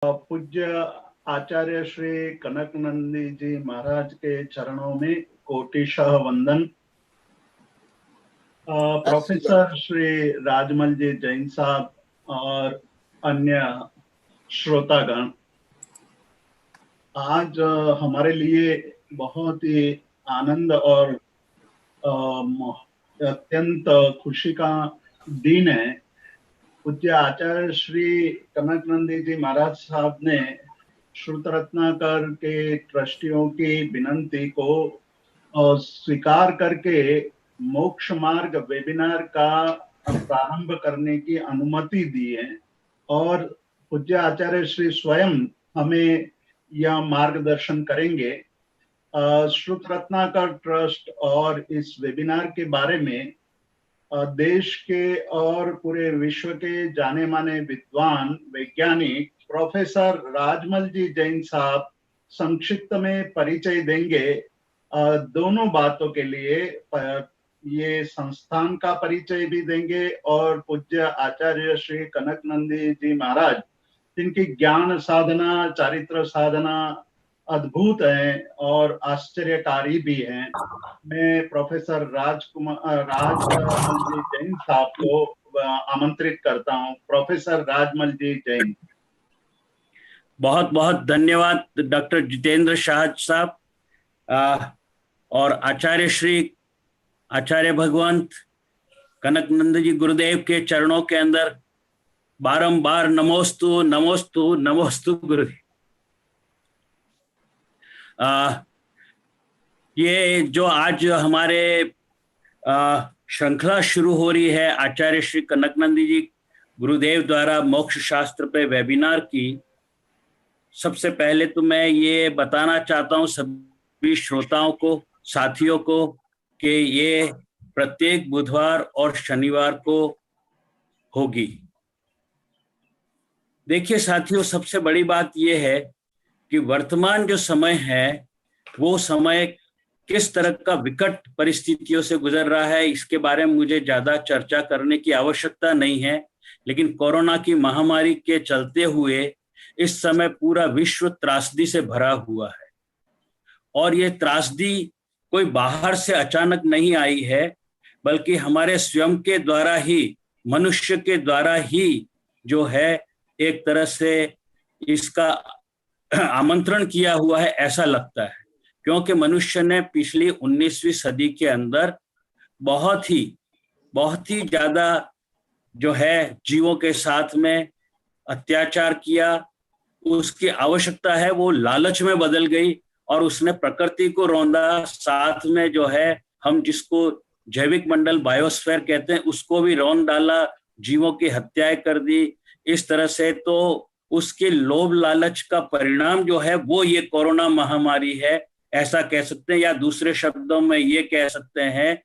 पूज्य आचार्य श्री कनकनंदी जी महाराज के चरणों में कोटिशः वंदन। प्रोफेसर श्री राजमल जी जैन साहब और अन्य श्रोतागण, आज हमारे लिए बहुत ही आनंद और अत्यंत खुशी का दिन है। पूज्य आचार्य श्री कनकनंदी जी महाराज साहब ने श्रुत रत्नाकर के ट्रस्टियों की विनंती को स्वीकार करके मोक्ष मार्ग वेबिनार का प्रारंभ करने की अनुमति दी है और पूज्य आचार्य श्री स्वयं हमें यह मार्गदर्शन करेंगे। श्रुत रत्नाकर ट्रस्ट और इस वेबिनार के बारे में देश के और पूरे विश्व के जाने माने विद्वान वैज्ञानिक प्रोफेसर राजमल जी जैन साहब संक्षिप्त में परिचय देंगे। दोनों बातों के लिए ये संस्थान का परिचय भी देंगे और पूज्य आचार्य श्री कनकनंदी जी महाराज, जिनकी ज्ञान साधना, चारित्र साधना अद्भुत है और आश्चर्यकारी भी है। मैं प्रोफेसर राजमल जी जैन साहब को आमंत्रित करता हूं। प्रोफेसर राजमल जी जैन। बहुत बहुत धन्यवाद डॉक्टर जितेंद्र शाह साहब और आचार्य भगवंत कनकनंद जी गुरुदेव के चरणों के अंदर बारंबार नमोस्तु नमोस्तु नमोस्तु गुरुदेव। ये जो आज हमारे श्रृंखला शुरू हो रही है आचार्य श्री कनकनंदी जी गुरुदेव द्वारा मोक्ष शास्त्र पे वेबिनार की, सबसे पहले तो मैं ये बताना चाहता हूँ सभी श्रोताओं को, साथियों को, कि ये प्रत्येक बुधवार और शनिवार को होगी। देखिए साथियों, सबसे बड़ी बात ये है कि वर्तमान जो समय है वो समय किस तरह का विकट परिस्थितियों से गुजर रहा है, इसके बारे में मुझे ज्यादा चर्चा करने की आवश्यकता नहीं है। लेकिन कोरोना की महामारी के चलते हुए इस समय पूरा विश्व त्रासदी से भरा हुआ है और ये त्रासदी कोई बाहर से अचानक नहीं आई है, बल्कि हमारे स्वयं के द्वारा ही, मनुष्य के द्वारा ही जो है एक तरह से इसका आमंत्रण किया हुआ है, ऐसा लगता है। क्योंकि मनुष्य ने पिछली 19वीं सदी के अंदर बहुत ही ज्यादा जो है जीवों के साथ में अत्याचार किया। उसकी आवश्यकता है वो लालच में बदल गई और उसने प्रकृति को रौंदा, साथ में जो है हम जिसको जैविक मंडल बायोस्फीयर कहते हैं उसको भी रौंद डाला, जीवों की हत्याएं कर दी। इस तरह से तो उसके लोभ लालच का परिणाम जो है वो ये कोरोना महामारी है, ऐसा कह सकते हैं। या दूसरे शब्दों में ये कह सकते हैं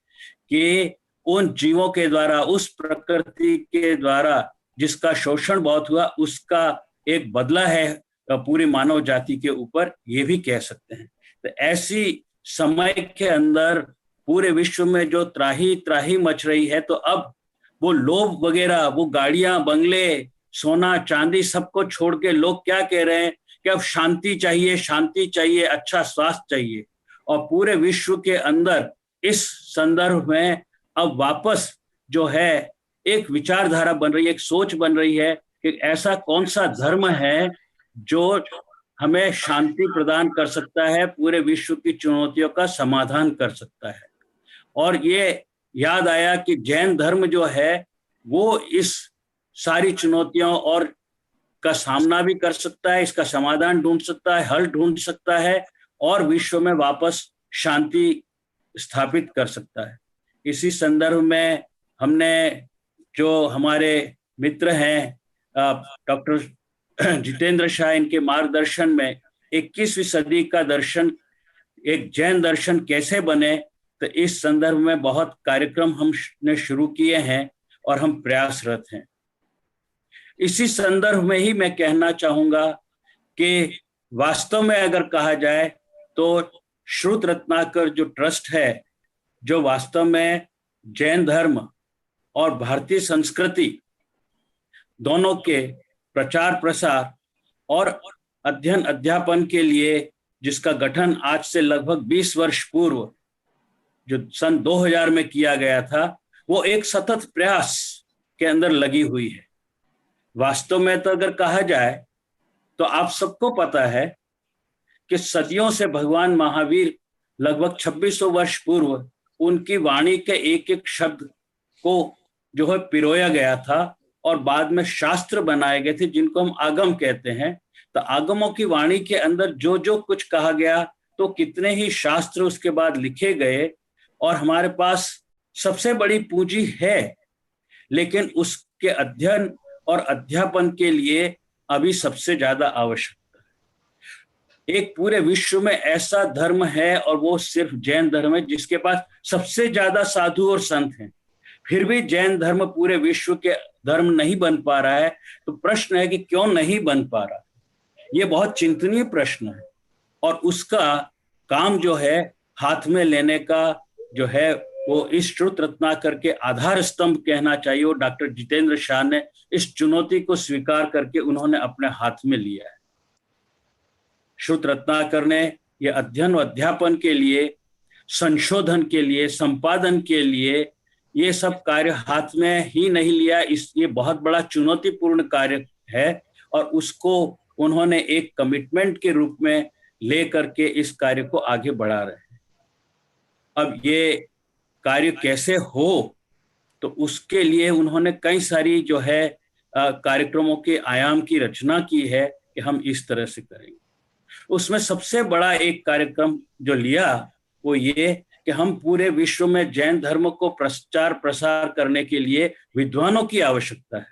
कि उन जीवों के द्वारा, उस प्रकृति के द्वारा जिसका शोषण बहुत हुआ, उसका एक बदला है पूरी मानव जाति के ऊपर, ये भी कह सकते हैं। तो ऐसी समय के अंदर पूरे विश्व में जो त्राही त्राही मच रही है, तो अब वो लोभ वगैरह, वो गाड़ियां, बंगले, सोना चांदी सबको छोड़ के लोग क्या कह रहे हैं कि अब शांति चाहिए, शांति चाहिए, अच्छा स्वास्थ्य चाहिए। और पूरे विश्व के अंदर इस संदर्भ में अब वापस जो है एक विचारधारा बन रही है, एक सोच बन रही है कि ऐसा कौन सा धर्म है जो हमें शांति प्रदान कर सकता है, पूरे विश्व की चुनौतियों का समाधान कर सकता है। और ये याद आया कि जैन धर्म जो है वो इस सारी चुनौतियों और का सामना भी कर सकता है, इसका समाधान ढूंढ सकता है, हल ढूंढ सकता है और विश्व में वापस शांति स्थापित कर सकता है। इसी संदर्भ में हमने जो हमारे मित्र हैं डॉक्टर जितेंद्र शाह, इनके मार्गदर्शन में 21वीं सदी का दर्शन, एक जैन दर्शन कैसे बने, तो इस संदर्भ में बहुत कार्यक्रम हमने शुरू किए हैं और हम प्रयासरत हैं। इसी संदर्भ में ही मैं कहना चाहूंगा कि वास्तव में अगर कहा जाए तो श्रुत रत्नाकर जो ट्रस्ट है, जो वास्तव में जैन धर्म और भारतीय संस्कृति दोनों के प्रचार प्रसार और अध्ययन अध्यापन के लिए जिसका गठन आज से लगभग 20 वर्ष पूर्व जो सन 2000 में किया गया था, वो एक सतत प्रयास के अंदर लगी हुई है। वास्तव में तो अगर कहा जाए तो आप सबको पता है कि सदियों से भगवान महावीर लगभग 2600 वर्ष पूर्व उनकी वाणी के एक एक शब्द को जो है पिरोया गया था और बाद में शास्त्र बनाए गए थे जिनको हम आगम कहते हैं। तो आगमों की वाणी के अंदर जो जो कुछ कहा गया, तो कितने ही शास्त्र उसके बाद लिखे गए और हमारे पास सबसे बड़ी पूंजी है, लेकिन उसके अध्ययन और अध्यापन के लिए अभी सबसे ज्यादा आवश्यकता है। एक पूरे विश्व में ऐसा धर्म है और वो सिर्फ जैन धर्म है जिसके पास सबसे ज्यादा साधु और संत हैं, फिर भी जैन धर्म पूरे विश्व के धर्म नहीं बन पा रहा है। तो प्रश्न है कि क्यों नहीं बन पा रहा, ये बहुत चिंतनीय प्रश्न है। और उसका काम जो है हाथ में लेने का जो है वो इस श्रुत रत्नाकर के आधार स्तंभ कहना चाहिए। और डॉक्टर जितेंद्र शाह ने इस चुनौती को स्वीकार करके उन्होंने अपने हाथ में लिया है। श्रुत रत्नाकर ने ये अध्ययन और अध्यापन के लिए, संशोधन के लिए, संपादन के लिए ये सब कार्य हाथ में ही नहीं लिया। ये बहुत बड़ा चुनौतीपूर्ण कार्य है और उसको उन्होंने एक कमिटमेंट के रूप में ले करके इस कार्य को आगे बढ़ा रहे हैं। अब ये कार्य कैसे हो, तो उसके लिए उन्होंने कई सारी जो है कार्यक्रमों के आयाम की रचना की है कि हम इस तरह से करेंगे। उसमें सबसे बड़ा एक कार्यक्रम जो लिया वो ये कि हम पूरे विश्व में जैन धर्म को प्रचार प्रसार करने के लिए विद्वानों की आवश्यकता है,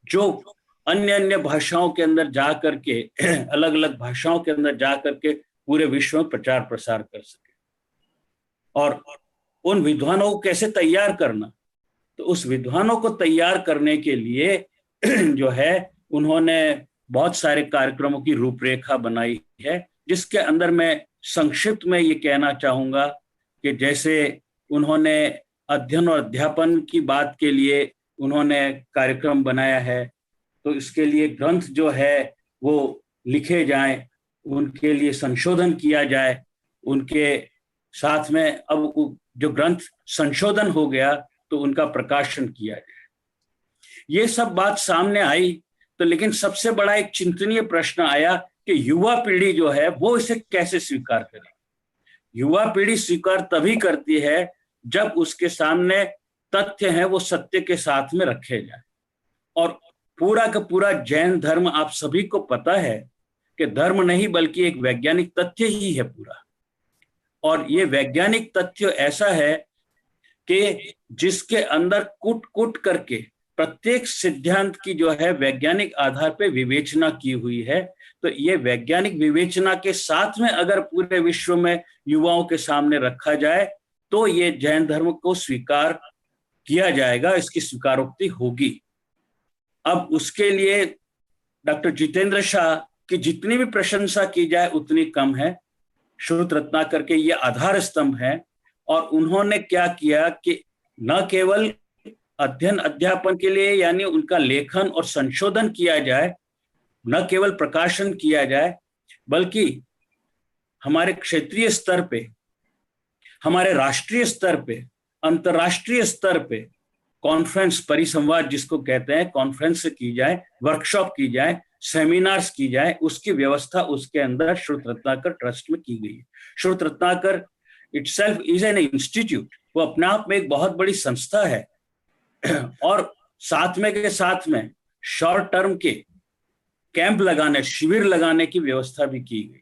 जो अन्य अन्य भाषाओं के अंदर जा करके अलग अलग भाषाओं के अंदर जा करके पूरे विश्व में प्रचार प्रसार कर सके। और उन विद्वानों को कैसे तैयार करना, तो उस विद्वानों को तैयार करने के लिए जो है उन्होंने बहुत सारे कार्यक्रमों की रूपरेखा बनाई है, जिसके अंदर मैं संक्षिप्त में ये कहना चाहूंगा कि जैसे उन्होंने अध्ययन और अध्यापन की बात के लिए उन्होंने कार्यक्रम बनाया है, तो इसके लिए ग्रंथ जो है वो लिखे जाएं, उनके लिए संशोधन किया जाए, उनके साथ में अब जो ग्रंथ संशोधन हो गया तो उनका प्रकाशन किया जाए। ये सब बात सामने आई, तो लेकिन सबसे बड़ा एक चिंतनीय प्रश्न आया कि युवा पीढ़ी जो है वो इसे कैसे स्वीकार करे। युवा पीढ़ी स्वीकार तभी करती है जब उसके सामने तथ्य है वो सत्य के साथ में रखे जाए। और पूरा का पूरा जैन धर्म आप सभी को पता है कि धर्म नहीं बल्कि एक वैज्ञानिक तथ्य ही है पूरा। और ये वैज्ञानिक तथ्य ऐसा है कि जिसके अंदर कूट कूट करके प्रत्येक सिद्धांत की जो है वैज्ञानिक आधार पे विवेचना की हुई है। तो ये वैज्ञानिक विवेचना के साथ में अगर पूरे विश्व में युवाओं के सामने रखा जाए तो ये जैन धर्म को स्वीकार किया जाएगा, इसकी स्वीकारोक्ति होगी। अब उसके लिए डॉक्टर जितेंद्र शाह की जितनी भी प्रशंसा की जाए उतनी कम है। श्रुत रत्नाकर के ये आधार स्तंभ है और उन्होंने क्या किया कि न केवल अध्ययन अध्यापन के लिए यानी उनका लेखन और संशोधन किया जाए, न केवल प्रकाशन किया जाए, बल्कि हमारे क्षेत्रीय स्तर पे, हमारे राष्ट्रीय स्तर पे, अंतर्राष्ट्रीय स्तर पे कॉन्फ्रेंस, परिसंवाद जिसको कहते हैं, कॉन्फ्रेंस की जाए, वर्कशॉप की जाए, सेमिनार्स की जाए, उसकी व्यवस्था उसके अंदर श्रुत रत्नाकर ट्रस्ट में की गई है। श्रुत Ratnakar itself is an institute, वो अपने आप में एक बहुत बड़ी संस्था है। और साथ में शॉर्ट टर्म के कैंप लगाने, शिविर लगाने की व्यवस्था भी की गई।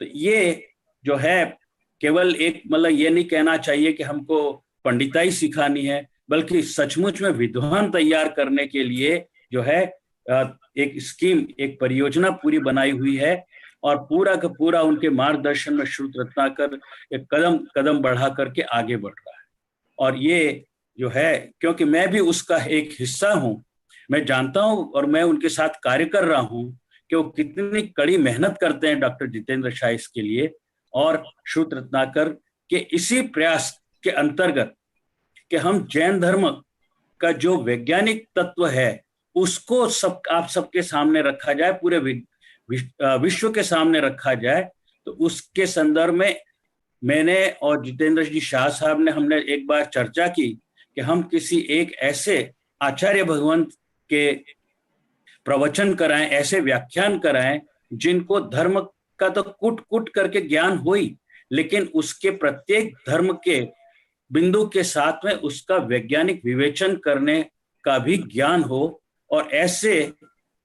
तो ये जो है केवल एक मतलब ये नहीं कहना चाहिए कि हमको पंडिताई सिखानी है, बल्कि सचमुच में विद्वान तैयार करने के लिए जो है एक स्कीम, एक परियोजना पूरी बनाई हुई है। और पूरा का पूरा उनके मार्गदर्शन में श्रुत रत्नाकर एक कदम कदम बढ़ा करके आगे बढ़ रहा है। और ये जो है, क्योंकि मैं भी उसका एक हिस्सा हूँ, मैं जानता हूँ और मैं उनके साथ कार्य कर रहा हूँ कि वो कितनी कड़ी मेहनत करते हैं डॉक्टर जितेंद्र शाह इसके लिए। और श्रुत रत्नाकर के इसी प्रयास के अंतर्गत कि हम जैन धर्म का जो वैज्ञानिक तत्व है उसको सब आप सबके सामने रखा जाए, पूरे विश्व के सामने रखा जाए। तो उसके संदर्भ में मैंने और जितेंद्र जी शाह साहब ने हमने एक बार चर्चा की कि हम किसी एक ऐसे आचार्य भगवंत के प्रवचन कराएं, ऐसे व्याख्यान कराएं जिनको धर्म का तो कुट कुट करके ज्ञान हो ही, लेकिन उसके प्रत्येक धर्म के बिंदु के साथ में उसका वैज्ञानिक विवेचन करने का भी ज्ञान हो। और ऐसे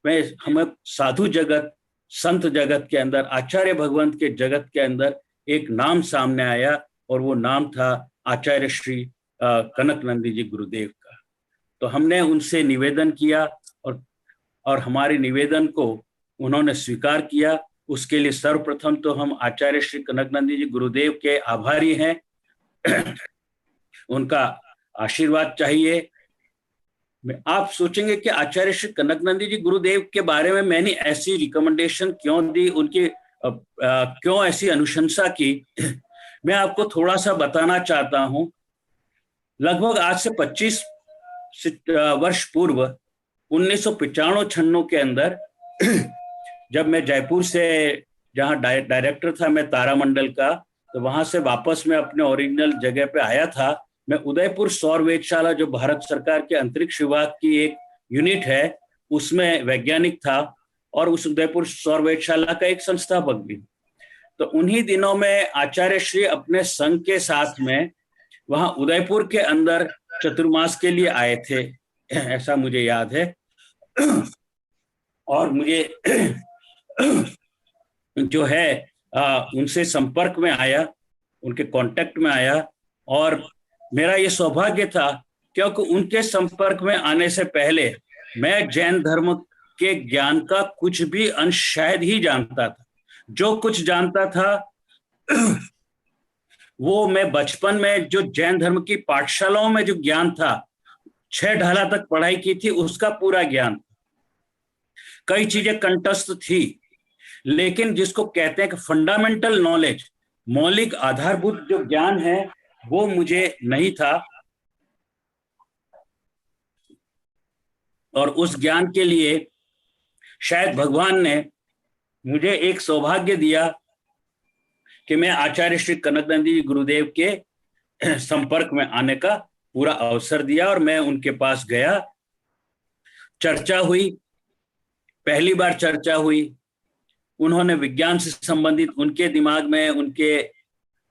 में हमें साधु जगत, संत जगत के अंदर, आचार्य भगवंत के जगत के अंदर एक नाम सामने आया, और वो नाम था आचार्य श्री कनक नंदी जी गुरुदेव का। तो हमने उनसे निवेदन किया, और हमारे निवेदन को उन्होंने स्वीकार किया। उसके लिए सर्वप्रथम तो हम आचार्य श्री कनक नंदी जी गुरुदेव के आभारी हैं। उनका आशीर्वाद चाहिए। आप सोचेंगे कि आचार्य श्री कनक नंदी जी गुरुदेव के बारे में मैंने ऐसी रिकमेंडेशन क्यों दी, उनकी क्यों ऐसी अनुशंसा की। मैं आपको थोड़ा सा बताना चाहता हूं। लगभग आज से 25 वर्ष पूर्व 1995-96 के अंदर जब मैं जयपुर से, जहां डायरेक्टर था मैं तारामंडल का, तो वहां से वापस मैं अपने ओरिजिनल जगह पे आया था। मैं उदयपुर सौर वेधशाला, जो भारत सरकार के अंतरिक्ष विभाग की एक यूनिट है, उसमें वैज्ञानिक था, और उस उदयपुर सौर वेधशाला का एक संस्थापक भी। तो उन्हीं दिनों में आचार्य श्री अपने संघ के साथ में वहां उदयपुर के अंदर चतुर्मास के लिए आए थे, ऐसा मुझे याद है। और मुझे जो है उनसे संपर्क में आया, उनके कांटेक्ट में आया, और मेरा ये सौभाग्य था क्योंकि उनके संपर्क में आने से पहले मैं जैन धर्म के ज्ञान का कुछ भी अंश शायद ही जानता था। जो कुछ जानता था वो मैं बचपन में जो जैन धर्म की पाठशालाओं में जो ज्ञान था, 6 ढाला तक पढ़ाई की थी, उसका पूरा ज्ञान। कई चीजें कंठस्थ थी, लेकिन जिसको कहते हैं कि फंडामेंटल नॉलेज, मौलिक आधारभूत जो ज्ञान है, वो मुझे नहीं था। और उस ज्ञान के लिए शायद भगवान ने मुझे एक सौभाग्य दिया कि मैं आचार्य श्री कनक नंदी जी गुरुदेव के संपर्क में आने का पूरा अवसर दिया, और मैं उनके पास गया। चर्चा हुई, पहली बार चर्चा हुई। उन्होंने विज्ञान से संबंधित उनके दिमाग में, उनके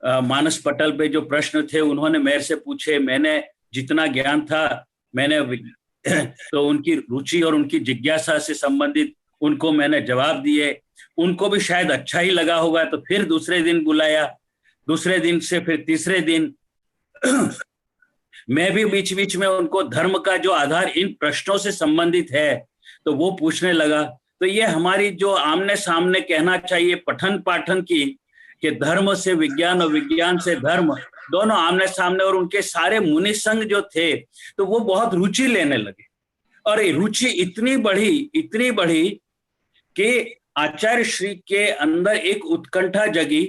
मानस पटल पे जो प्रश्न थे, उन्होंने मेरे से पूछे। मैंने जितना ज्ञान था मैंने तो उनकी रुचि और उनकी जिज्ञासा से संबंधित उनको मैंने जवाब दिए। उनको भी शायद अच्छा ही लगा होगा, तो फिर दूसरे दिन बुलाया, दूसरे दिन से फिर तीसरे दिन मैं भी बीच बीच में उनको धर्म का जो आधार इन प्रश्नों से संबंधित है तो वो पूछने लगा। तो ये हमारी जो आमने सामने कहना चाहिए पठन पाठन की, कि धर्म से विज्ञान और विज्ञान से धर्म, दोनों आमने सामने। और उनके सारे मुनि संघ जो थे तो वो बहुत रुचि लेने लगे, और रुचि इतनी बढ़ी कि आचार्य श्री के अंदर एक उत्कंठा जगी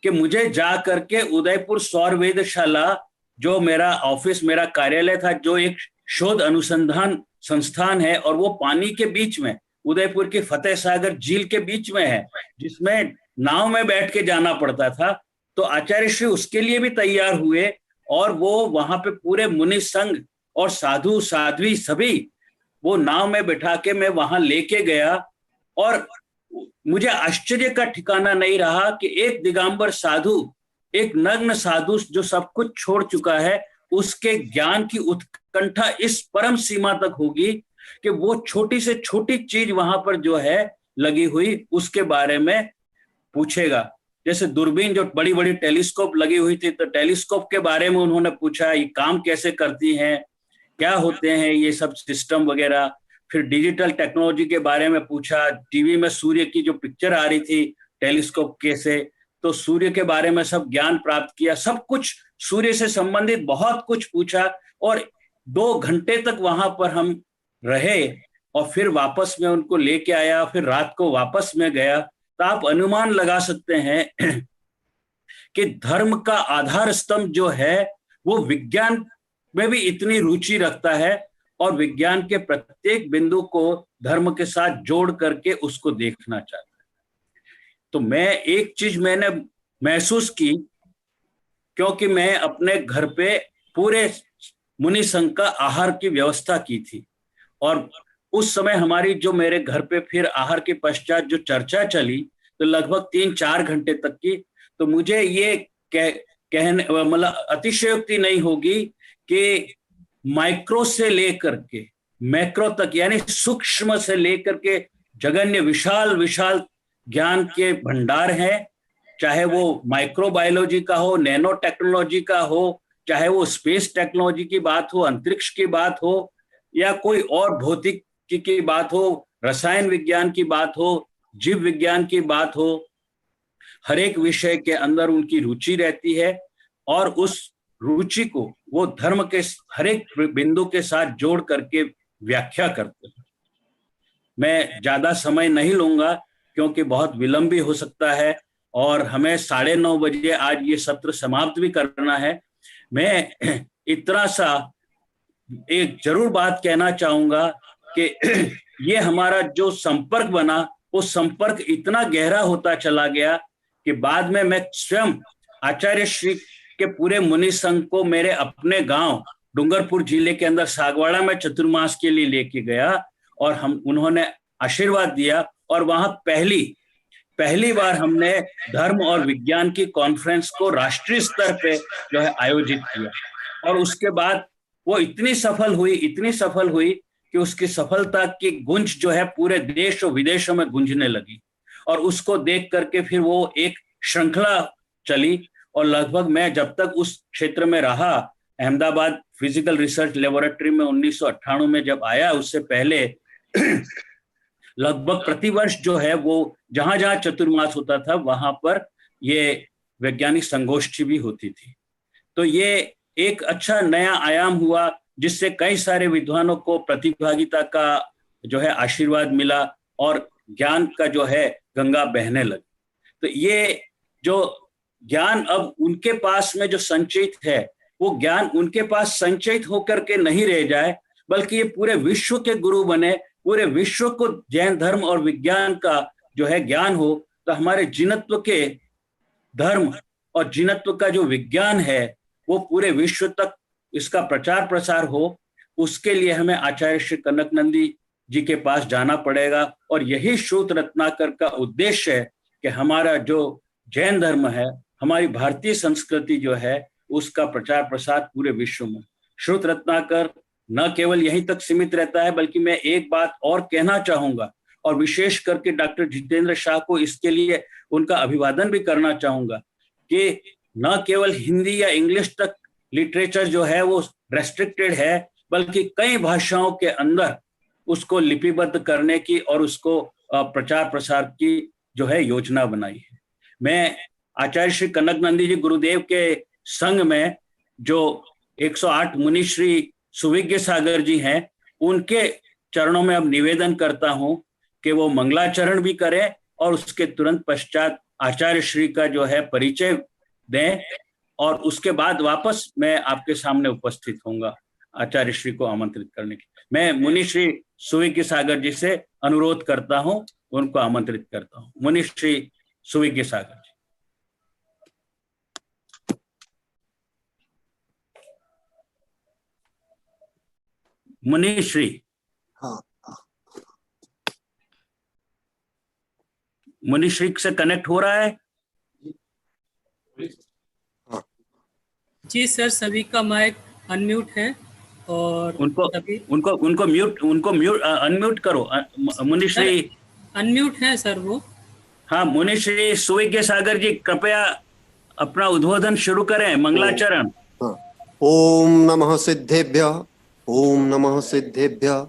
कि मुझे जा करके उदयपुर सौर वेधशाला, जो मेरा ऑफिस, मेरा कार्यालय था, जो एक शोध अनुसंधान संस्थान है, और वो पानी के बीच में, उदयपुर के फतेह सागर झील के बीच में है, जिसमें नाव में बैठ के जाना पड़ता था। तो आचार्य श्री उसके लिए भी तैयार हुए, और वो वहां पे पूरे मुनि संघ और साधु साध्वी सभी वो नाव में बैठा के मैं वहां लेके गया। और मुझे आश्चर्य का ठिकाना नहीं रहा कि एक दिगंबर साधु, एक नग्न साधु जो सब कुछ छोड़ चुका है, उसके ज्ञान की उत्कंठा इस परम सीमा तक होगी कि वो छोटी से छोटी चीज वहां पर जो है लगी हुई, उसके बारे में पूछेगा। जैसे दूरबीन, जो बड़ी बड़ी टेलीस्कोप लगी हुई थी, तो टेलीस्कोप के बारे में उन्होंने पूछा, ये काम कैसे करती हैं, क्या होते हैं ये सब सिस्टम वगैरह। फिर डिजिटल टेक्नोलॉजी के बारे में पूछा। टीवी में सूर्य की जो पिक्चर आ रही थी टेलीस्कोप के से, तो सूर्य के बारे में सब ज्ञान प्राप्त किया। सब कुछ सूर्य से संबंधित बहुत कुछ पूछा, और 2 घंटे तक वहां पर हम रहे, और फिर वापस में उनको लेके आया, फिर रात को वापस में गया। तो आप अनुमान लगा सकते हैं कि धर्म का आधार स्तंभ जो है वो विज्ञान में भी इतनी रुचि रखता है, और विज्ञान के प्रत्येक बिंदु को धर्म के साथ जोड़ करके उसको देखना चाहता है। तो मैं एक चीज मैंने महसूस की, क्योंकि मैं अपने घर पे पूरे मुनि संघ का आहार की व्यवस्था की थी, और उस समय हमारी जो मेरे घर पे फिर आहार के पश्चात जो चर्चा चली, तो लगभग 3-4 घंटे तक की। तो मुझे ये कहने मतलब अतिशयोक्ति नहीं होगी कि माइक्रो से लेकर के मैक्रो तक, यानी सूक्ष्म से लेकर के जगन्य विशाल विशाल ज्ञान के भंडार हैं। चाहे वो माइक्रोबायोलॉजी का हो, नैनो टेक्नोलॉजी का हो, चाहे वो स्पेस टेक्नोलॉजी की बात हो, अंतरिक्ष की बात हो, या कोई और भौतिकी की बात हो, रसायन विज्ञान की बात हो, जीव विज्ञान की बात हो, हर एक विषय के अंदर उनकी रुचि रहती है, और उस रुचि को वो धर्म के हर एक बिंदु के साथ जोड़ करके व्याख्या करते हैं। मैं ज्यादा समय नहीं लूंगा क्योंकि बहुत विलंब भी हो सकता है, और हमें 9:30 बजे आज ये सत्र समाप्त भी करना है। मैं इतना सा एक जरूर बात कहना चाहूंगा कि ये हमारा जो संपर्क बना, वो संपर्क इतना गहरा होता चला गया कि बाद में मैं स्वयं आचार्य श्री के पूरे मुनि संघ को मेरे अपने गांव डूंगरपुर जिले के अंदर सागवाड़ा में चतुर्मास के लिए लेके गया, और उन्होंने आशीर्वाद दिया, और वहां पहली बार हमने धर्म और विज्ञान की कॉन्फ्रेंस को राष्ट्रीय स्तर पे जो है आयोजित किया। और उसके बाद वो इतनी सफल हुई कि उसकी सफलता की गूंज जो है पूरे देश और विदेशों में गूंजने लगी, और उसको देख करके फिर वो एक श्रृंखला चली। और लगभग मैं जब तक उस क्षेत्र में रहा, अहमदाबाद फिजिकल रिसर्च लेबोरेटरी में 1998 में जब आया, उससे पहले लगभग प्रतिवर्ष जो है वो जहां जहां चतुर्मास होता था वहां पर ये वैज्ञानिक संगोष्ठी भी होती थी। तो ये एक अच्छा नया आयाम हुआ, जिससे कई सारे विद्वानों को प्रतिभागिता का जो है आशीर्वाद मिला, और ज्ञान का जो है गंगा बहने लगी। तो ये जो ज्ञान अब उनके पास में जो संचित है, वो ज्ञान उनके पास संचित होकर के नहीं रह जाए, बल्कि ये पूरे विश्व के गुरु बने, पूरे विश्व को जैन धर्म और विज्ञान का जो है ज्ञान हो। तो हमारे जिनत्व के धर्म और जिनत्व का जो विज्ञान है वो पूरे विश्व तक इसका प्रचार प्रसार हो। उसके लिए हमें आचार्य श्री कनक नंदी जी के पास जाना पड़ेगा, और यही श्रुत रत्नाकर का उद्देश्य है कि हमारा जो जैन धर्म है, हमारी भारतीय संस्कृति जो है, उसका प्रचार प्रसार पूरे विश्व में। श्रुत रत्नाकर न केवल यहीं तक सीमित रहता है, बल्कि मैं एक बात और कहना चाहूंगा, और विशेष करके डॉक्टर जितेंद्र शाह को इसके लिए उनका अभिवादन भी करना चाहूंगा, कि न केवल हिंदी या इंग्लिश तक लिटरेचर जो है वो रेस्ट्रिक्टेड है, बल्कि कई भाषाओं के अंदर उसको लिपिबद्ध करने की और उसको प्रचार प्रसार की जो है योजना बनाई है। मैं आचार्य श्री कनक नंदी जी गुरुदेव के संघ में जो 108 मुनि श्री सुविज्ञ सागर जी हैं, उनके चरणों में अब निवेदन करता हूं कि वो मंगलाचरण भी करें, और उसके तुरंत पश्चात आचार्य श्री का जो है परिचय दें, और उसके बाद वापस मैं आपके सामने उपस्थित होऊंगा आचार्य श्री को आमंत्रित करने की। मैं मुनि श्री सुविज्ञ सागर जी से अनुरोध करता हूं, उनको आमंत्रित करता हूं। मुनि श्री सुविज्ञ सागर जी। मुनि श्री। हाँ, मुनि श्री से कनेक्ट हो रहा है? जी सर, सभी का माइक अनम्यूट है, और उनको म्यूट अनम्यूट करो। मुनि श्री अनम्यूट है सर वो। हाँ, मुनि श्री सुविज्ञ सागर जी कृपया अपना उद्बोधन शुरू करें, मंगलाचरण। ओम नमः सिद्धेभ्यः, ओम नमः सिद्धेभ्यः।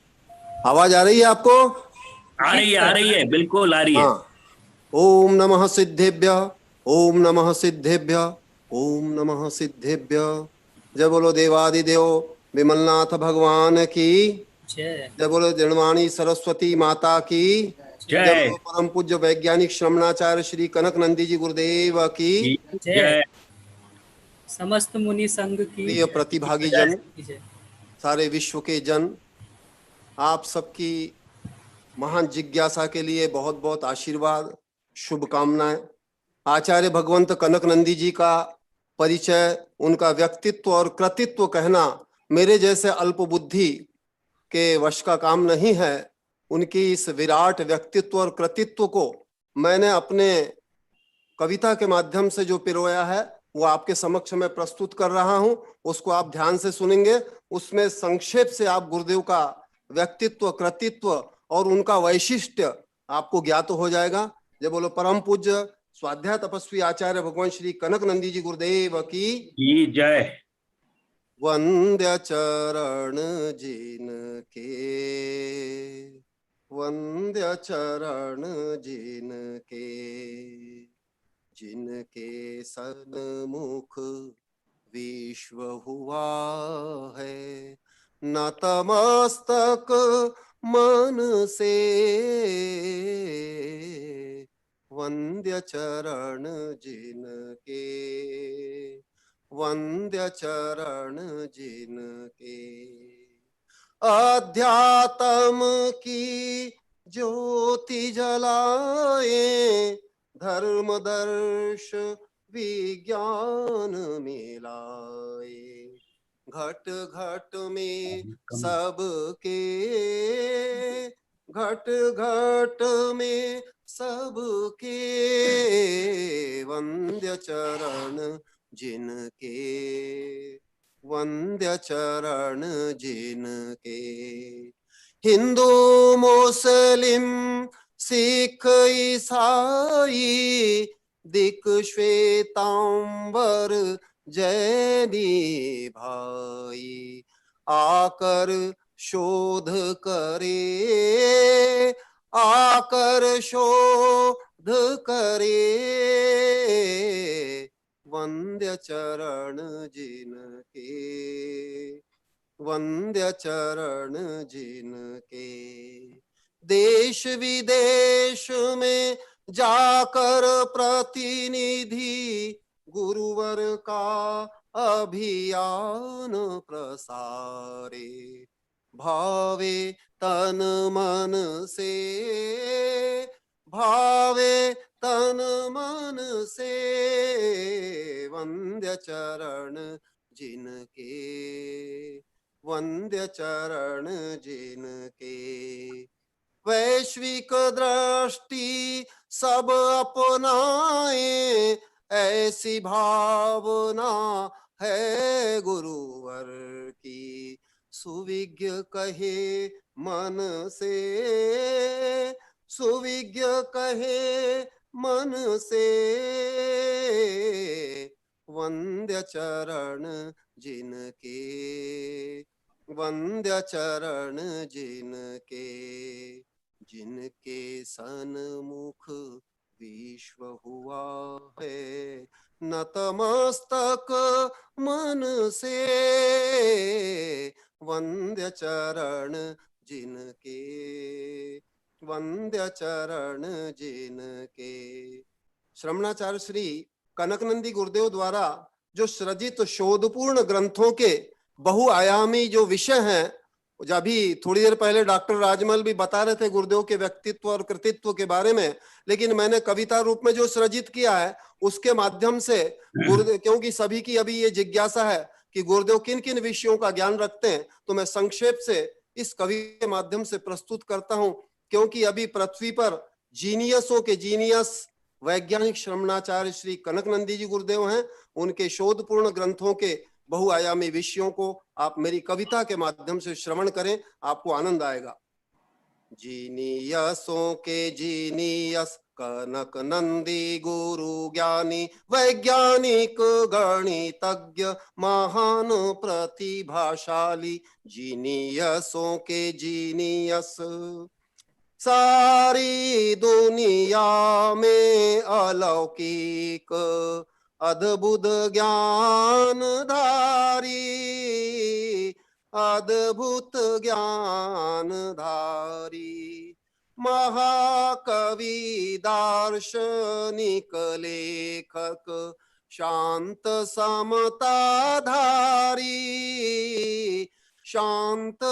आवाज आ रही है आपको? आ रही है, बिल्कुल आ रही है। हाँ। ओम नमः सिद्धेभ्यः, ओम नमः सिद्धेभ्यः, ओम नमः सिद्धेभ्यः। जय बोलो देवादिदेव विमलनाथ भगवान की जय बोलो जड़वाणी सरस्वती माता की जय। परम पूज्य वैज्ञानिक श्रमणाचार्य श्री कनक नंदी जी गुरुदेव की जय। समस्त मुनि संघ की प्रिय प्रतिभागी जन, सारे विश्व के जन, आप सबकी महान जिज्ञासा के लिए बहुत बहुत आशीर्वाद, शुभकामनाएं। आचार्य भगवंत कनक नंदी जी का परिचय, उनका व्यक्तित्व और कृतित्व कहना मेरे जैसे अल्प बुद्धि के वश का काम नहीं है। उनकी इस विराट व्यक्तित्व और कृतित्व को मैंने अपने कविता के माध्यम से जो पिरोया है वो आपके समक्ष में प्रस्तुत कर रहा हूं। उसको आप ध्यान से सुनेंगे। उसमें संक्षेप से आप गुरुदेव का व्यक्तित्व, कृतित्व और उनका वैशिष्ट्य आपको ज्ञात हो जाएगा। जय बोलो परम पूज्य स्वाध्याय तपस्वी आचार्य भगवान श्री कनक नंदी जी गुरुदेव की जय। वंद्य चरण जिन के, वंद्य चरण जिन के, जिनके सन्मुख विश्व हुआ है, नतमस्तक मन से वंद्य चरण जिनके, वंद्य चरण जिनके। अध्यात्म की ज्योति जलाए, धर्म दर्श विज्ञान मिलाए, घट घट में सबके, घट घट में सबके, वंद्य चरण जिनके, वंद्य चरण जिनके। हिंदू मुस्लिम सिख ईसाई, दिक श्वेतांबर जैनी भाई, आकर शोध करे, आकर शोध करे, वंद्य चरण जिनके, वंद्य चरण जिनके। देश विदेश में जाकर प्रतिनिधि गुरुवर का अभियान प्रसारे, भावे तन मन से, भावे तन मन से, वंद्य चरण जिनके, वंद्य चरण जिनके। वैश्विक दृष्टि सब अपनाए, ऐसी भावना है गुरुवर की, सुविज्ञ कहे मन से, सुविज्ञ कहे मन से, वंद्य चरण जिनके, वंद्य चरण जिनके, जिनके सन्मुख विश्व हुआ है, नतमस्तक मन से, वंद्य चरण जिनके, वंद्य चरण जिनके। श्रमणाचार्य श्री कनकनंदी गुरुदेव द्वारा जो सृजित शोधपूर्ण ग्रंथों के बहुआयामी जो विषय हैं, अभी थोड़ी देर पहले डॉक्टर राजमल भी बता रहे थे गुरुदेव के व्यक्तित्व और कृतित्व के बारे में, लेकिन मैंने कविता रूप में जो सृजित किया है उसके माध्यम से गुरुदेव, क्योंकि सभी की अभी ये जिज्ञासा है कि गुरुदेव किन किन विषयों का ज्ञान रखते हैं, तो मैं संक्षेप से इस कवि के माध्यम से प्रस्तुत करता हूं। क्योंकि अभी पृथ्वी पर जीनियसों के जीनियस वैज्ञानिक श्रमणाचार्य श्री कनकनंदी जी गुरुदेव हैं। उनके शोधपूर्ण ग्रंथों के बहुआयामी विषयों को आप मेरी कविता के माध्यम से श्रवण करें, आपको आनंद आएगा। जीनियसों के जीनियस कनक नंदी गुरु ज्ञानी, वैज्ञानिक गणितज्ञ महान प्रतिभाशाली, जीनियसों के जीनियस, सारी दुनिया में अलौकिक अद्भुत ज्ञान धारी, अद्भुत ज्ञान धारी, महाकवि दार्शनिक लेखक शांत समता धारी, शांत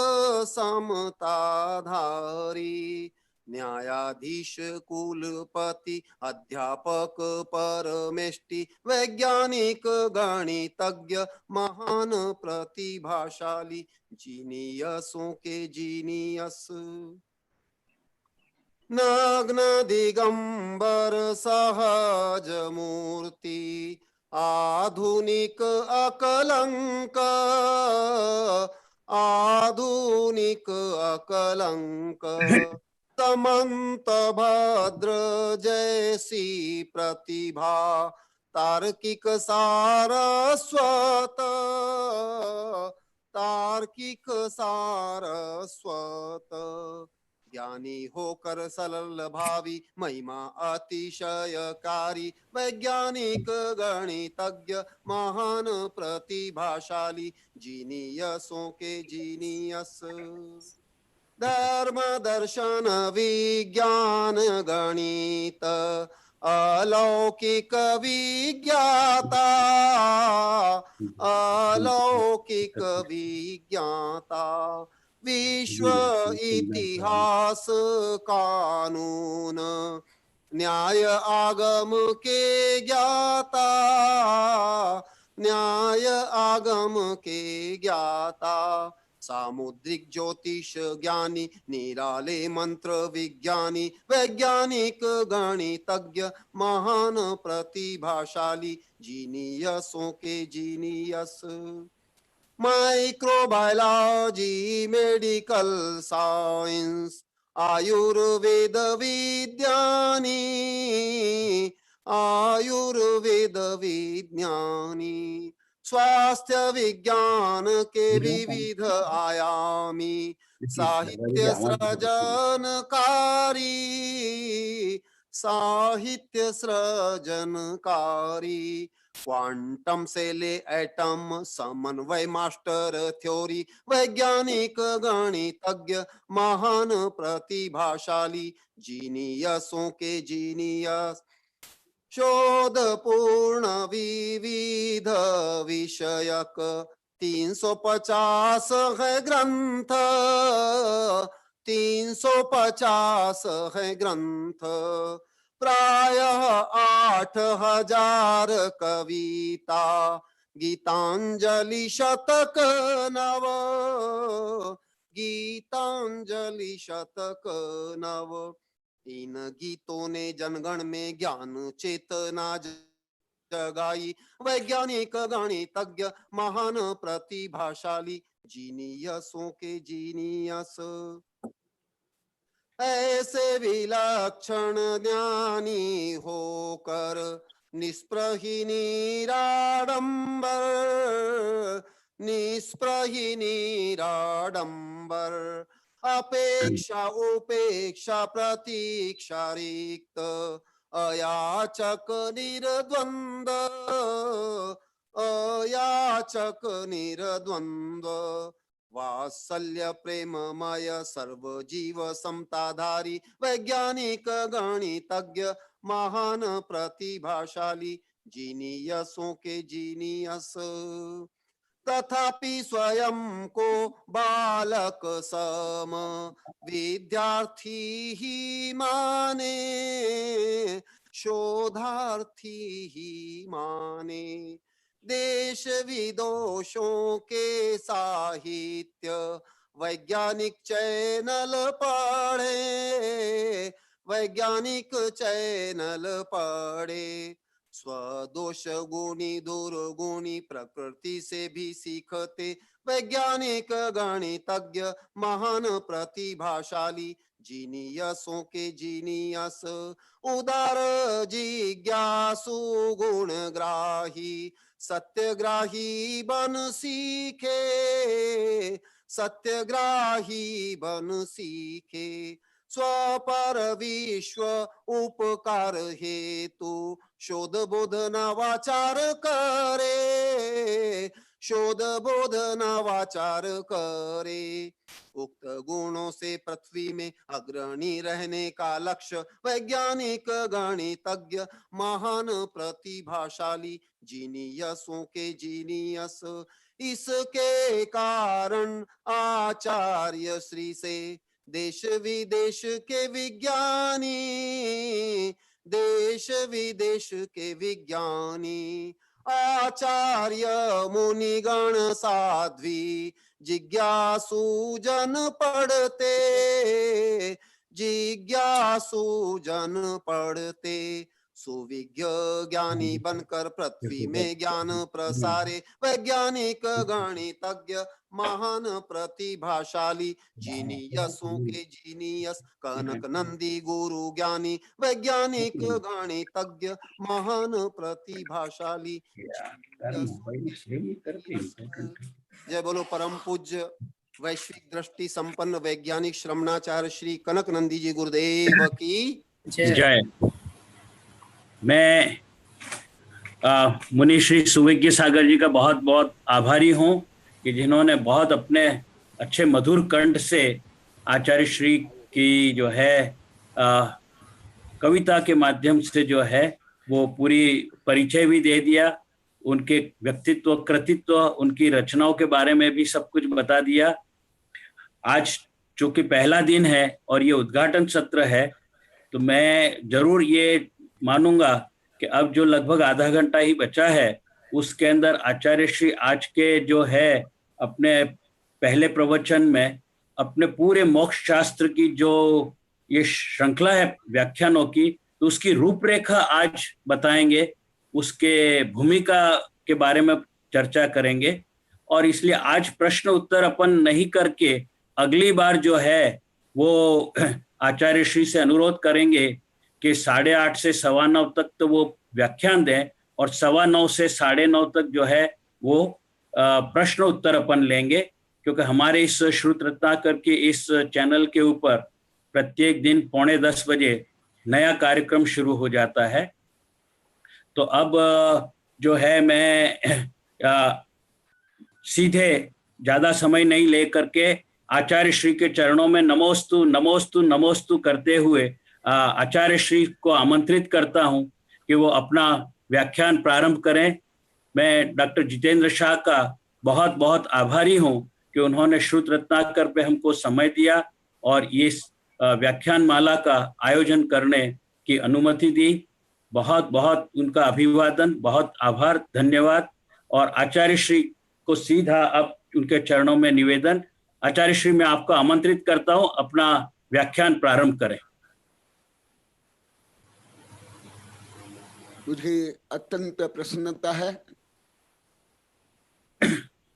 समताधारी, न्यायाधीश कुलपति अध्यापक परमेष्टि, वैज्ञानिक गणितज्ञ महान प्रतिभाशाली, जीनियसों के जीनियस। नग्न दिगंबर सहज मूर्ति, आधुनिक अकलंक, आधुनिक अकलंक, समंत भद्र जैसी प्रतिभा, तार्किक सारस्वत, तार्किक सारस्वत, ज्ञानी होकर सरल भावी, महिमा अतिशयकारी, वैज्ञानिक गणितज्ञ महान प्रतिभाशाली, जीनियसों के जीनियस। धर्म दर्शन विज्ञान गणित अलौकिक विज्ञाता, अलौकिक विज्ञाता, विश्व इतिहास कानून न्याय आगम के ज्ञाता, न्याय आगम के ज्ञाता, सामुद्रिक ज्योतिष ज्ञानी, निराले मंत्र विज्ञानी, वैज्ञानिक गणितज्ञ महान प्रतिभाशाली, जीनियसों के genius. Microbiology, medical science, Ayurveda विज्ञानी, आयुर्वेद विज्ञानी, स्वास्थ्य विज्ञान के विविध आयामी, साहित्य सृजनकारी, साहित्य सृजनकारी, क्वांटम से ले एटम समन्वय मास्टर थ्योरी, वैज्ञानिक गणितज्ञ महान प्रतिभाशाली, जीनियसों के जीनियस। शोध पूर्ण विविध विषयक 350 है ग्रंथ, 350 है ग्रंथ, प्रायः 8000 कविता, गीतांजलि शतक नव, गीतांजलि शतक नव। इन गीतों ने जनगण में ज्ञान चेतना जगाई, वैज्ञानिक गणितज्ञ महान प्रतिभाशाली, जीनियसों के जीनियस। ऐसे विलक्षण ज्ञानी होकर निष्प्रही निराडंबर, निष्प्रही निराडंबर, अपेक्षा उपेक्षा प्रतीक्षा रिक्त, अयाचक निर्द्वंद, अयाचक निर्द्वंद्व, वात्सल्य प्रेममय सर्व जीव समताधारी, वैज्ञानिक गणितज्ञ महान प्रतिभाशाली, जीनियसों के जीनियस। तथापि स्वयं को बालक सम विद्यार्थी ही माने, शोधार्थी ही माने, देश विदोषों के साहित्य वैज्ञानिक चैनल पढ़े, वैज्ञानिक चैनल पढ़े, स्वदोष गुणी दुर्गुणी प्रकृति से भी सीखते, वैज्ञानिक गणितज्ञ महान प्रतिभाशाली, जीनियसों के जीनियस। उदार जिज्ञासु गुणग्राही, सत्यग्राही बन सीखे, सत्यग्राही बन सीखे, स्वपर विश्व उपकार हेतु शोध बोध नवाचार करे, शोध बोध नवाचार करे। उक्त गुणों से पृथ्वी में अग्रणी रहने का लक्ष्य वैज्ञानिक गणितज्ञ महान प्रतिभाशाली, जीनियसों के जीनियस। इसके कारण आचार्य श्री से देश विदेश के विज्ञानी, देश विदेश के विज्ञानी, आचार्य मुनिगण साध्वी जिज्ञासु जन पढ़ते, जिज्ञासु जन पढ़ते, सुविज्ञ ज्ञानी बनकर पृथ्वी में ज्ञान प्रसारे, वैज्ञानिक गणितज्ञ महान प्रतिभाशाली, जीनियसों के जीनियस कनक नंदी गुरु ज्ञानी, वैज्ञानिक गणितज्ञ महान प्रतिभाशाली। जय बोलो परम पूज्य वैश्विक दृष्टि संपन्न वैज्ञानिक श्रमणाचार्य श्री कनक नंदी जी गुरुदेव की जय। मैं मुनि श्री सुविज्ञ सागर जी का बहुत बहुत आभारी हूँ कि जिन्होंने बहुत अपने अच्छे मधुर कंठ से आचार्य श्री की जो है कविता के माध्यम से जो है वो पूरी परिचय भी दे दिया, उनके व्यक्तित्व कृतित्व उनकी रचनाओं के बारे में भी सब कुछ बता दिया। आज चूंकि पहला दिन है और ये उद्घाटन सत्र है, तो मैं जरूर ये मानूंगा कि अब जो लगभग आधा घंटा ही बचा है उसके अंदर आचार्य श्री आज के जो है अपने पहले प्रवचन में अपने पूरे मोक्ष शास्त्र की जो ये श्रृंखला है व्याख्यानों की, तो उसकी रूपरेखा आज बताएंगे, उसके भूमिका के बारे में चर्चा करेंगे। और इसलिए आज प्रश्न उत्तर अपन नहीं करके अगली बार जो है वो आचार्य श्री से अनुरोध करेंगे कि 8:30 से 9:15 तक तो वो व्याख्यान दें और 9:15 से 9:30 तक जो है वो प्रश्न उत्तर अपन लेंगे, क्योंकि हमारे इस श्रुत रत्नाकर के इस चैनल के ऊपर प्रत्येक दिन 9:45 बजे नया कार्यक्रम शुरू हो जाता है। तो अब जो है मैं सीधे ज्यादा समय नहीं ले करके आचार्य श्री के चरणों में नमोस्तु नमोस्तु नमोस्तु करते हुए आचार्य श्री को आमंत्रित करता हूं कि वो अपना व्याख्यान प्रारंभ करें। मैं डॉक्टर जितेंद्र शाह का बहुत बहुत आभारी हूं कि उन्होंने श्रुत रत्नाकर पे हमको समय दिया और इस व्याख्यान माला का आयोजन करने की अनुमति दी। बहुत बहुत उनका अभिवादन, बहुत आभार, धन्यवाद। और आचार्य श्री को सीधा अब उनके चरणों में निवेदन। आचार्य श्री, मैं आपको आमंत्रित करता हूं, अपना व्याख्यान प्रारंभ करें। मुझे अत्यंत प्रसन्नता है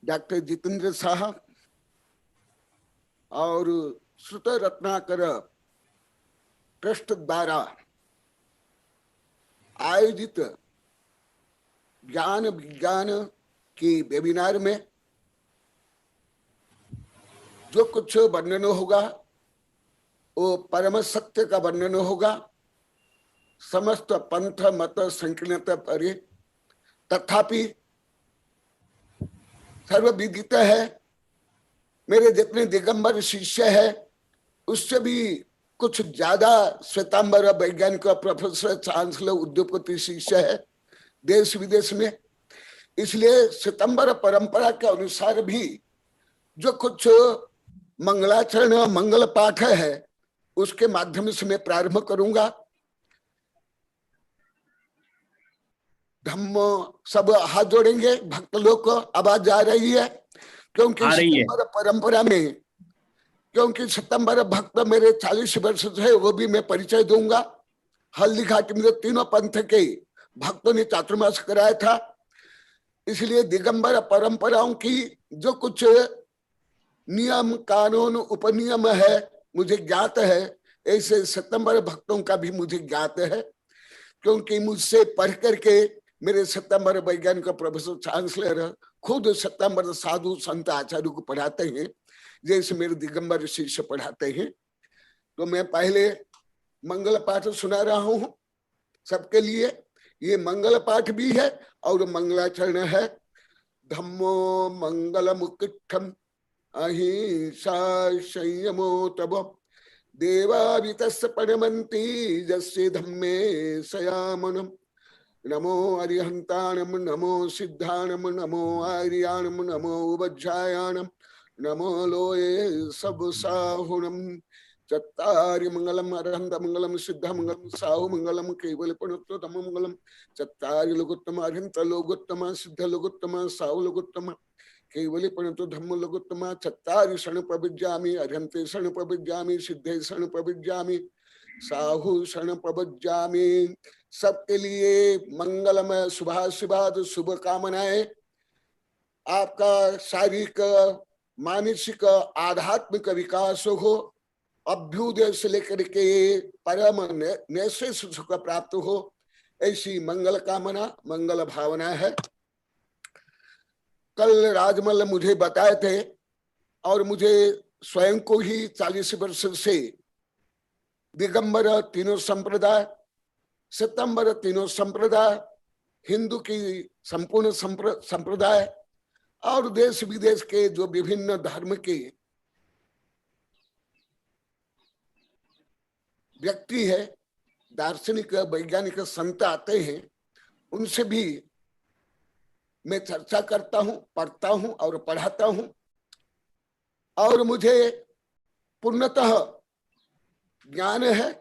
डॉक्टर जितेंद्र साहब और श्रुत रत्नाकर ट्रस्ट द्वारा आयोजित ज्ञान विज्ञान की वेबिनार में जो कुछ वर्णन होगा वो परम सत्य का वर्णन होगा, समस्त पंथ मत संकीर्णता परे। तथापि सर्वविदित है, मेरे जितने दिगंबर शिष्य है उससे भी कुछ ज्यादा श्वेतांबर वैज्ञानिक प्रोफेसर चांसलर उद्योगपति शिष्य है देश विदेश में। इसलिए श्वेतांबर परंपरा के अनुसार भी जो कुछ मंगलाचरण मंगल पाठ है उसके माध्यम से मैं प्रारंभ करूंगा। धम्म सब हाथ जोड़ेंगे, भक्त लोग को आवाज आ रही है क्योंकि श्वेतांबर परंपरा में, क्योंकि श्वेतांबर भक्त मेरे 40 वर्ष से है, वो भी मैं परिचय दूंगा। हल्दी घाटी में तीनों पंथ के भक्तों ने चातुर्मास कराया था, इसलिए दिगंबर परंपराओं की जो कुछ नियम कानून उपनियम है मुझे ज्ञात है, ऐसे श्वेतांबर भक्तों का भी मुझे ज्ञात है, क्योंकि मुझसे पढ़ करके मेरे श्वेतांबर वैज्ञानिक प्रोफेसर चांसलर खुद श्वेतांबर साधु संत आचार्य को पढ़ाते हैं, जैसे मेरे दिगंबर शिष्य पढ़ाते हैं। तो मैं पहले मंगल पाठ सुना रहा हूं सबके लिए। ये मंगल पाठ भी है और मंगलाचरण है। धम्मो मंगल मुक्तिठम अहिंसा संयमो तब देवावितस्य परमन्ति जस्य धम्मे सयामनम नमो अरिहंताणम नमो सिद्धाणम नमो आर्याणम नमो उवज्जायाणम नमो लोये सब साहुणम चत्तारि मंगलम अरहंत मंगलम सिद्ध मंगलम साहु मंगलम केवल पुणोत्तम मंगलम चत्तारि लोकोत्तम अरहंत लोकोत्तम सिद्ध लोकोत्तम साहु लोकोत्तम केवली परंतु धम्म लोकोत्तम चत्तारि शरण प्रविज्यामि अरहंते शरण प्रविज्यामि सिद्धे शरण प्रविज्यामि साहु शरण प्रविज्यामि। सबके लिए मंगलमय शुभाशीर्वाद शुभ कामनाएं। आपका शारीरिक मानसिक आध्यात्मिक विकास हो, अभ्युदय से लेकर के परम नैशेष सुख प्राप्त हो, ऐसी मंगल कामना मंगल भावना है। कल राजमल मुझे बताए थे और मुझे स्वयं को ही 40 वर्ष से दिगंबर तीनों संप्रदाय, सितंबर तीनों संप्रदाय, हिंदू की संपूर्ण संप्रदाय और देश विदेश के जो विभिन्न धर्म के व्यक्ति है, दार्शनिक वैज्ञानिक संत आते हैं, उनसे भी मैं चर्चा करता हूं, पढ़ता हूं और पढ़ाता हूं। और मुझे पूर्णतः ज्ञान है।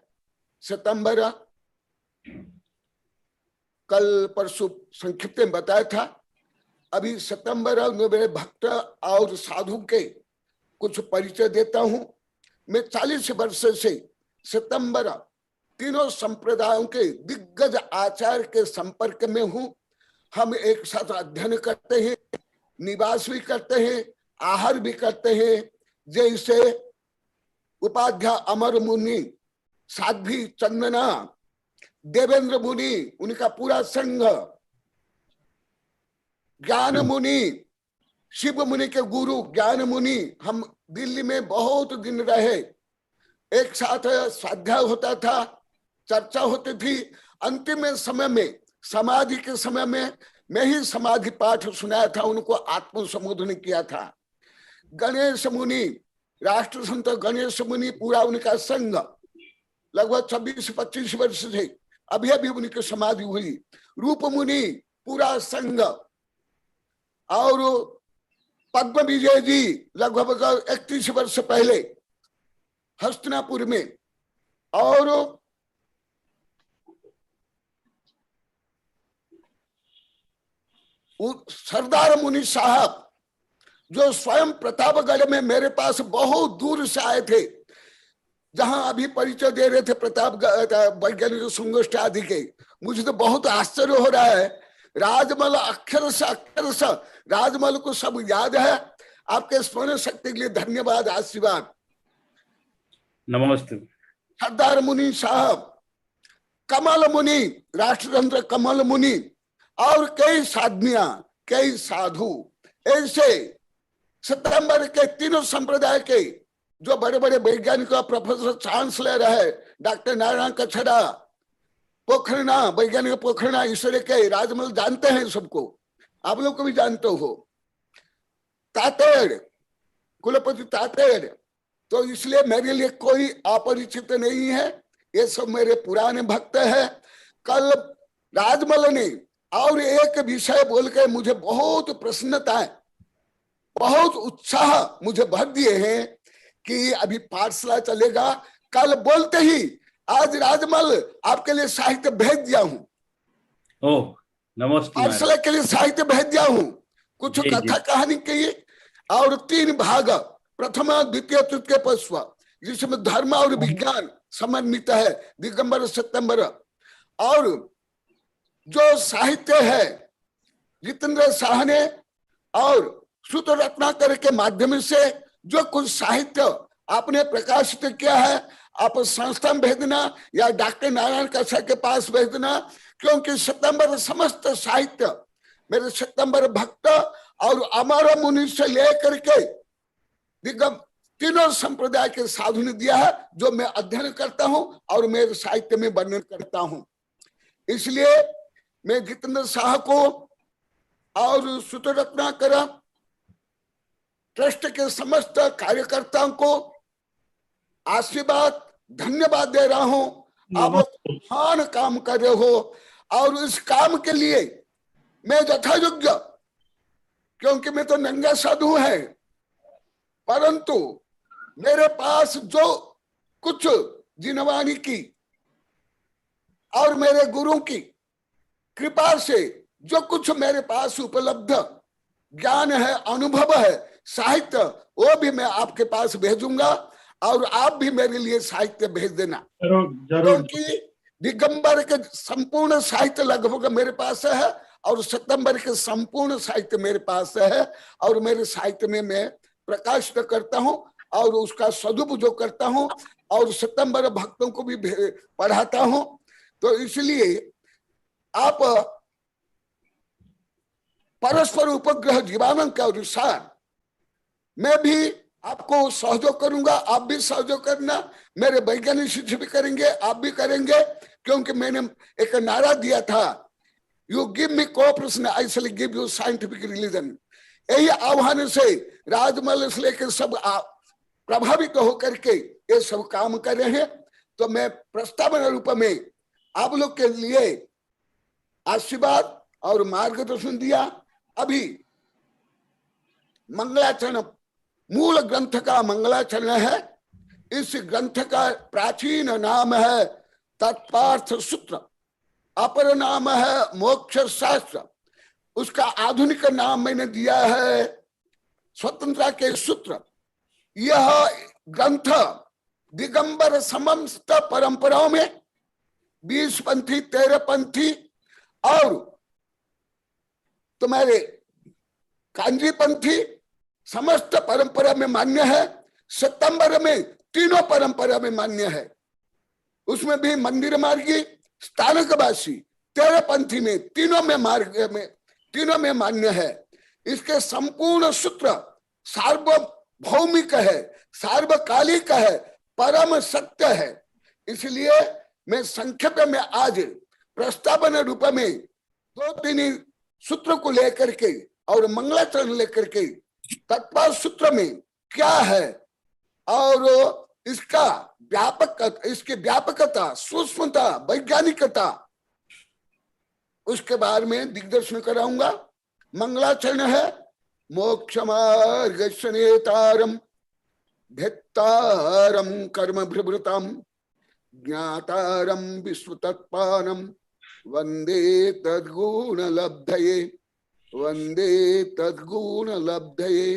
सितंबर कल परसों संक्षिप्त में बताया था। अभी सितंबर मेरे भक्त और साधु के कुछ परिचय देता हूं। मैं 40 वर्ष से सितंबर तीनों संप्रदायों के दिग्गज आचार्य के संपर्क में हूं। हम एक साथ अध्ययन करते हैं, निवास भी करते हैं, आहार भी करते हैं। जैसे उपाध्याय अमर मुनि, साध्वी चंदना, देवेंद्र मुनि, उनका पूरा संघ, ज्ञान मुनि, शिव मुनि के गुरु ज्ञान मुनि, हम दिल्ली में बहुत दिन रहे। एक साथ स्वाध्याय होता था, चर्चा होती थी। अंतिम समय में, समाधि के समय में मैं ही समाधि पाठ सुनाया था, उनको आत्म संबोधन किया था। गणेश मुनि, राष्ट्र संत गणेश मुनि, पूरा उनका संघ, लगभग 26-25 वर्ष से अभी अभी उनकी समाधि हुई। रूप मुनि, पूरा संघ, और पद्म विजय जी लगभग 31 वर्ष पहले हस्तिनापुर में, और सरदार मुनि साहब जो स्वयं प्रतापगढ़ में मेरे पास बहुत दूर से आए थे, जहां अभी परिचय दे रहे थे प्रतापगढ़ वैज्ञानिक संगोष्ठी आदि के। मुझे तो बहुत आश्चर्य हो रहा है। राजमल अक्षर से राजमल को सब याद है। आपके स्मरण शक्ति के लिए धन्यवाद, आशीर्वाद। नमस्ते। सरदार मुनि साहब, कमल मुनि, राष्ट्रतंत्र कमल मुनि, और कई साधनियां, कई साधु, ऐसे सितंबर के तीनों संप्रदाय के जो बड़े बड़े वैज्ञानिक, प्रोफेसर चांसलर है डॉक्टर नारायण कछड़ा, पोखरना, वैज्ञानिक पोखरना, ईश्वर के राजमल जानते हैं सबको, आप लोग को भी जानते हो। तातेड़, कुलपति तातेड़, तो इसलिए मेरे लिए कोई अपरिचित नहीं है, ये सब मेरे पुराने भक्त हैं। कल राजमल ने और एक विषय बोल के मुझे बहुत प्रसन्नता है, बहुत उत्साह मुझे भर दिए हैं कि अभी पाठशाला चलेगा। कल बोलते ही आज राजमल आपके लिए साहित्य भेज दिया हूं। ओह, नमस्ते। पाठशाला के लिए साहित्य भेज दिया हूं, कुछ कथा कहानी की, और 3 भाग, प्रथम द्वितीय तृतीय पश्व, जिसमें धर्म और विज्ञान समन्वित है, दिगंबर सितंबर। और जो साहित्य है जितेंद्र शाह ने और श्रुत रत्नाकर के माध्यम से जो कुछ साहित्य आपने प्रकाशित किया है, आप संस्था में भेजना या डॉक्टर नारायण कछड़ा के पास भेजना, क्योंकि सितंबर समस्त साहित्य मेरे सितंबर भक्त और अमर मुनि से लेकर के तीनों संप्रदाय के साधु ने दिया है, जो मैं अध्ययन करता हूं और मेरे साहित्य में वर्णन करता हूं। इसलिए मैं जितेंद्र शाह को और श्रुत रत्नाकर ट्रस्ट के समस्त कार्यकर्ताओं को आशीर्वाद, धन्यवाद दे रहा हूं। आप महान काम कर रहे हो, और इस काम के लिए मैं यथायोग्य, क्योंकि मैं तो नंगा साधु है, परंतु मेरे पास जो कुछ जिनवानी की और मेरे गुरु की कृपा से जो कुछ मेरे पास उपलब्ध ज्ञान है, अनुभव है, साहित्य, वो भी मैं आपके पास भेजूंगा और आप भी मेरे लिए साहित्य भेज देना। क्योंकि दिगंबर के संपूर्ण साहित्य लगभग मेरे पास है और सितंबर के संपूर्ण साहित्य मेरे पास है, और मेरे साहित्य में मैं प्रकाशित करता हूं और उसका सदुपयोग करता हूं और सितंबर भक्तों को भी पढ़ाता हूं। तो इसलिए आप परस्पर उपग्रह जीवानंद के अनुसार मैं भी आपको सहयोग करूंगा, आप भी सहयोग करना, मेरे वैज्ञानिक शिष्य भी करेंगे, आप भी करेंगे, क्योंकि मैंने एक नारा दिया था, you give me cooperation I shell give you scientific religion. यही आह्वान से राजमहल से लेकर सब प्रभावित होकर के ये सब काम कर रहे हैं। तो मैं प्रस्तावना रूप में आप लोग के लिए आशीर्वाद और मार्गदर्शन दिया। अभी मंगलाचरण मूल ग्रंथ का मंगलाचरण है। इस ग्रंथ का प्राचीन नाम है तत्पार्थ सूत्र, अपर नाम है मोक्ष शास्त्र, उसका आधुनिक नाम मैंने दिया है स्वतंत्रता के सूत्र। यह ग्रंथ दिगंबर समस्त परंपराओं में 20 पंथी 13 पंथी और तुम्हारे कांजी पंथी समस्त परंपरा में मान्य है। सितंबर में तीनों परंपरा में मान्य है, उसमें भी मंदिर मार्गी स्थानकवासी 13 पंथी में तीनों में मान्य है। इसके संपूर्ण सूत्र सार्वभौमिक है, सार्वकालिक है, परम सत्य है। इसलिए मैं संक्षेप में आज प्रस्तावना रूप में 2-3 सूत्र को लेकर के और मंगलाचरण लेकर के तत्पाल सूत्र में क्या है और इसकी व्यापकता, सूक्ष्मता, वैज्ञानिकता, उसके बारे में दिग्दर्शन कराऊंगा। मंगलाचरण है, मोक्ष मार्गनेतारम भेत्तारम कर्म भृभृतम ज्ञातारम विश्व तत्पानम वंदे तद्गुण लब्धये, वंदे तद्गुण लब्धये।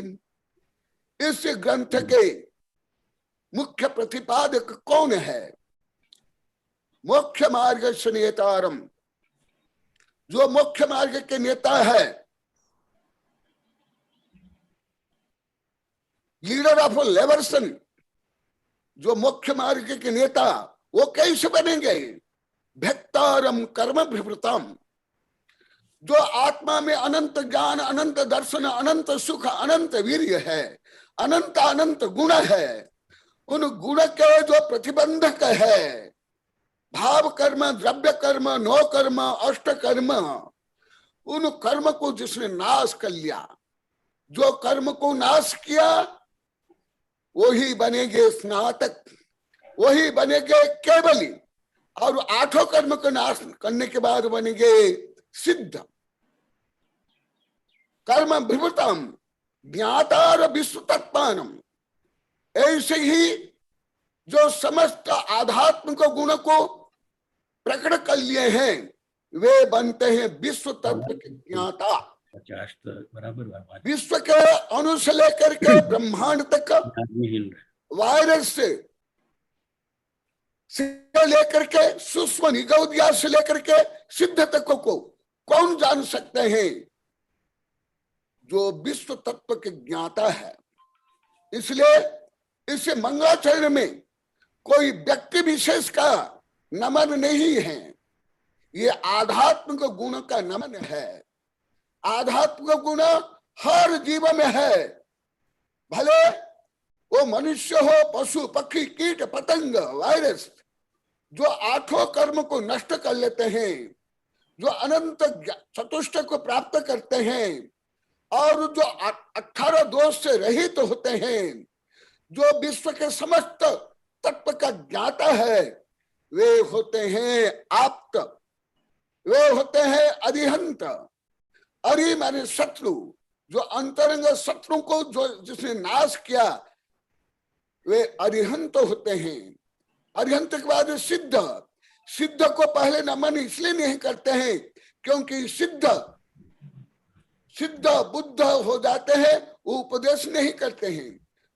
इस ग्रंथ के मुख्य प्रतिपादक कौन है? मोक्ष मार्ग नेतारम, जो मोक्ष मार्ग के नेता है, लीडर ऑफ लिबरेशन, जो मोक्ष मार्ग के नेता, वो कैसे बनेंगे? भक्तारम कर्म भृभृतम, जो आत्मा में अनंत ज्ञान, अनंत दर्शन, अनंत सुख, अनंत वीर्य है, अनंत अनंत गुण है, उन गुण के जो प्रतिबंधक है, भाव कर्म, द्रव्य कर्म, नो कर्म, अष्ट कर्म, उन कर्म को जिसने नाश कर लिया, जो कर्म को नाश किया वही बनेंगे स्नातक, वही बनेंगे केवली, और 8 कर्म को नाश करने के बाद बनेंगे सिद्ध। कर्म भृभृतम ज्ञातार विश्व तत्पानम, ऐसे ही जो समस्त आध्यात्मिक गुण को प्रकट कर लिए हैं वे बनते हैं विश्व तत्व के ज्ञाता। 50 बराबर विश्व के अणु से लेकर के ब्रह्मांड तक, वायरस से लेकर के सूक्ष्म निगौदिया से लेकर के सिद्ध तक को कौन जान सकते हैं? जो विश्व तत्व के ज्ञाता है। इसलिए इस मंगलाचरण में कोई व्यक्ति विशेष का नमन नहीं है, ये आध्यात्मिक गुण का नमन है। आध्यात्मिक गुण हर जीव में है, भले वो मनुष्य हो, पशु पक्षी, कीट पतंग, वायरस, जो 8 कर्म को नष्ट कर लेते हैं, जो अनंत चतुष्ट को प्राप्त करते हैं और जो 18 दोष से रहित होते हैं, जो विश्व के समस्त तत्व का ज्ञाता है, वे होते हैं आप्त। वे होते हैं अरिहंत। अरि माने शत्रु, जो अंतरंग शत्रु को जो जिसने नाश किया वे अरिहंत होते हैं। अरिहंत के बाद सिद्ध। सिद्ध को पहले नमन इसलिए नहीं करते हैं क्योंकि सिद्ध बुद्ध हो जाते हैं, वो उपदेश नहीं करते हैं,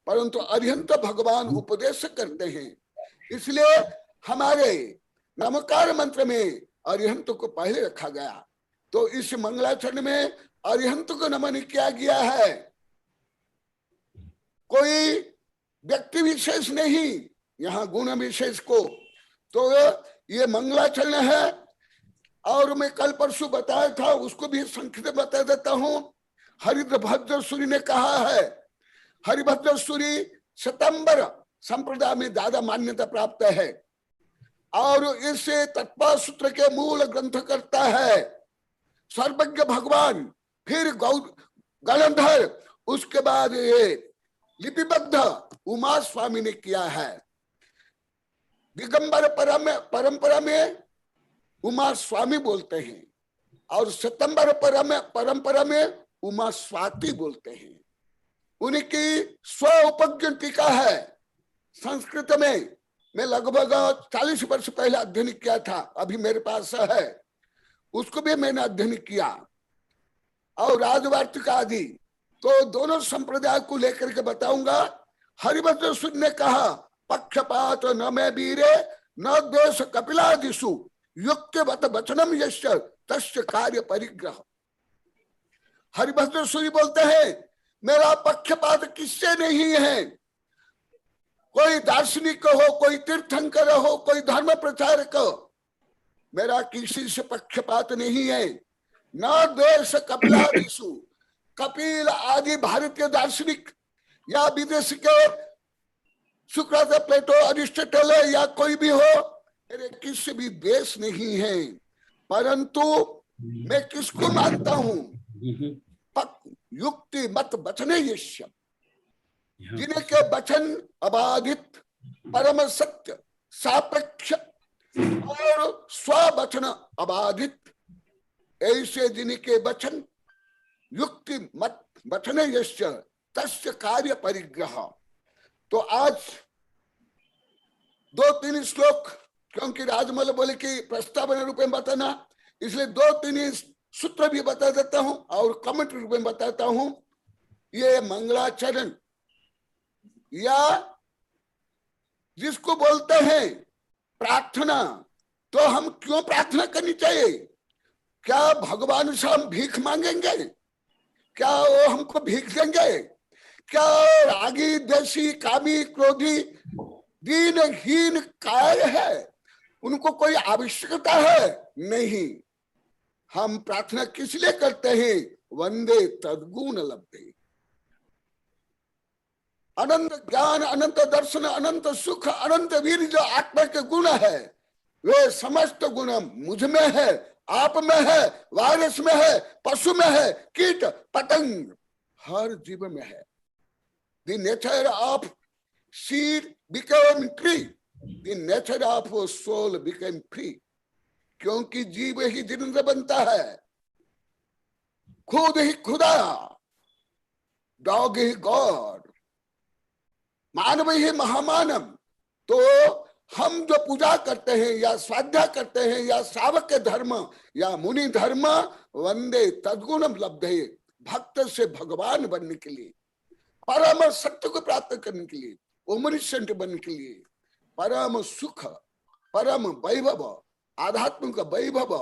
परंतु अरिहंत भगवान उपदेश करते हैं। इसलिए हमारे नमकार मंत्र में अरिहंत को पहले रखा गया। तो इस मंगलाचरण में अरिहंत को नमन किया गया है, कोई व्यक्ति विशेष नहीं, यहाँ गुण विशेष को। तो ये मंगलाचरण है। और मैं कल परसों बताया था, उसको भी संक्षिप्त बता देता हूं। हरिभद्र सूरी ने कहा है, हरिभद्र सूरी शतंबर संप्रदाय में ज्यादा मान्यता प्राप्त है और इसे तत्व सूत्र के मूल ग्रंथ करता है सर्वज्ञ भगवान, फिर गणधर, उसके बाद ये लिपिबद्ध उमा स्वामी ने किया है। दिगंबर परंपरा में उमा स्वामी बोलते हैं और सितंबर परंपरा में उमा स्वाति बोलते हैं। उनकी स्व उपज्ञ टीका है संस्कृत में। मैं लगभग 40 वर्ष पहले अध्ययन किया था, अभी मेरे पास है, उसको भी मैंने अध्ययन किया। और राजवार्तिका आदि, तो दोनों संप्रदाय को लेकर के बताऊंगा। हरिभद्र सूरी ने कहा, पक्षपात न मैं वीरे न द्वेष कपिलादिषु युक्तवत वचनम यश्च तस्य कार्य परिग्रह। हरिभद्र सूरी बोलते हैं, मेरा पक्षपात किससे नहीं है। कोई दार्शनिक हो, कोई तीर्थंकर हो, कोई धर्म प्रचारक, मेरा किसी से पक्षपात नहीं है। न द्वेष कपिलादिषु, कपिल आदि भारतीय दार्शनिक या विदेश के सुकरात, प्लेटो, अरिस्टोटल या कोई भी हो, मेरे किसी भी द्वेष नहीं है। परंतु मैं किसको मानता हूं? युक्ति मत वचने यश्य, जिनके वचन अबाधित, परम सत्य, सापेक्ष और स्ववचन अबाधित, ऐसे जिनके वचन युक्ति मत वचने यश्य तस्य कार्य परिग्रह। तो आज 2-3 श्लोक, क्योंकि राजमल बोले कि प्रस्तावना रूप में बताना, इसलिए 2-3 सूत्र भी बता देता हूं और कमेंट रूप में बताता हूं। ये मंगलाचरण या जिसको बोलते हैं प्रार्थना, तो हम क्यों प्रार्थना करनी चाहिए? क्या भगवान से हम भीख मांगेंगे? क्या वो हमको भीख देंगे? क्या रागी, द्वेषी, कामी, क्रोधी, दीनहीन काय है, उनको कोई आवश्यकता है? नहीं। हम प्रार्थना किस लिए करते हैं? वंदे तद्गुण लब्धे। अनंत ज्ञान, अनंत दर्शन, अनंत सुख, अनंत वीर जो आत्मा के गुण है, वे समस्त गुण मुझ में है, आप में है, वायरस में है, पशु में है, कीट पतंग हर जीव में है। The nature of seed became tree, the nature of soul became free। क्योंकि जीव ही जिंदा बनता है, खुद ही खुदा, डॉग ही गॉड, मानव ही महामानव। तो हम जो पूजा करते हैं या स्वाध्याय करते हैं या श्रावक के धर्म या मुनि धर्म, वंदे तद्गुणम लब्धे, भक्त से भगवान बनने के लिए, परम सत्य को प्राप्त करने के लिए, ओमनिशंट बनने के लिए, परम सुख, परम वैभव, आध्यात्मिक वैभव,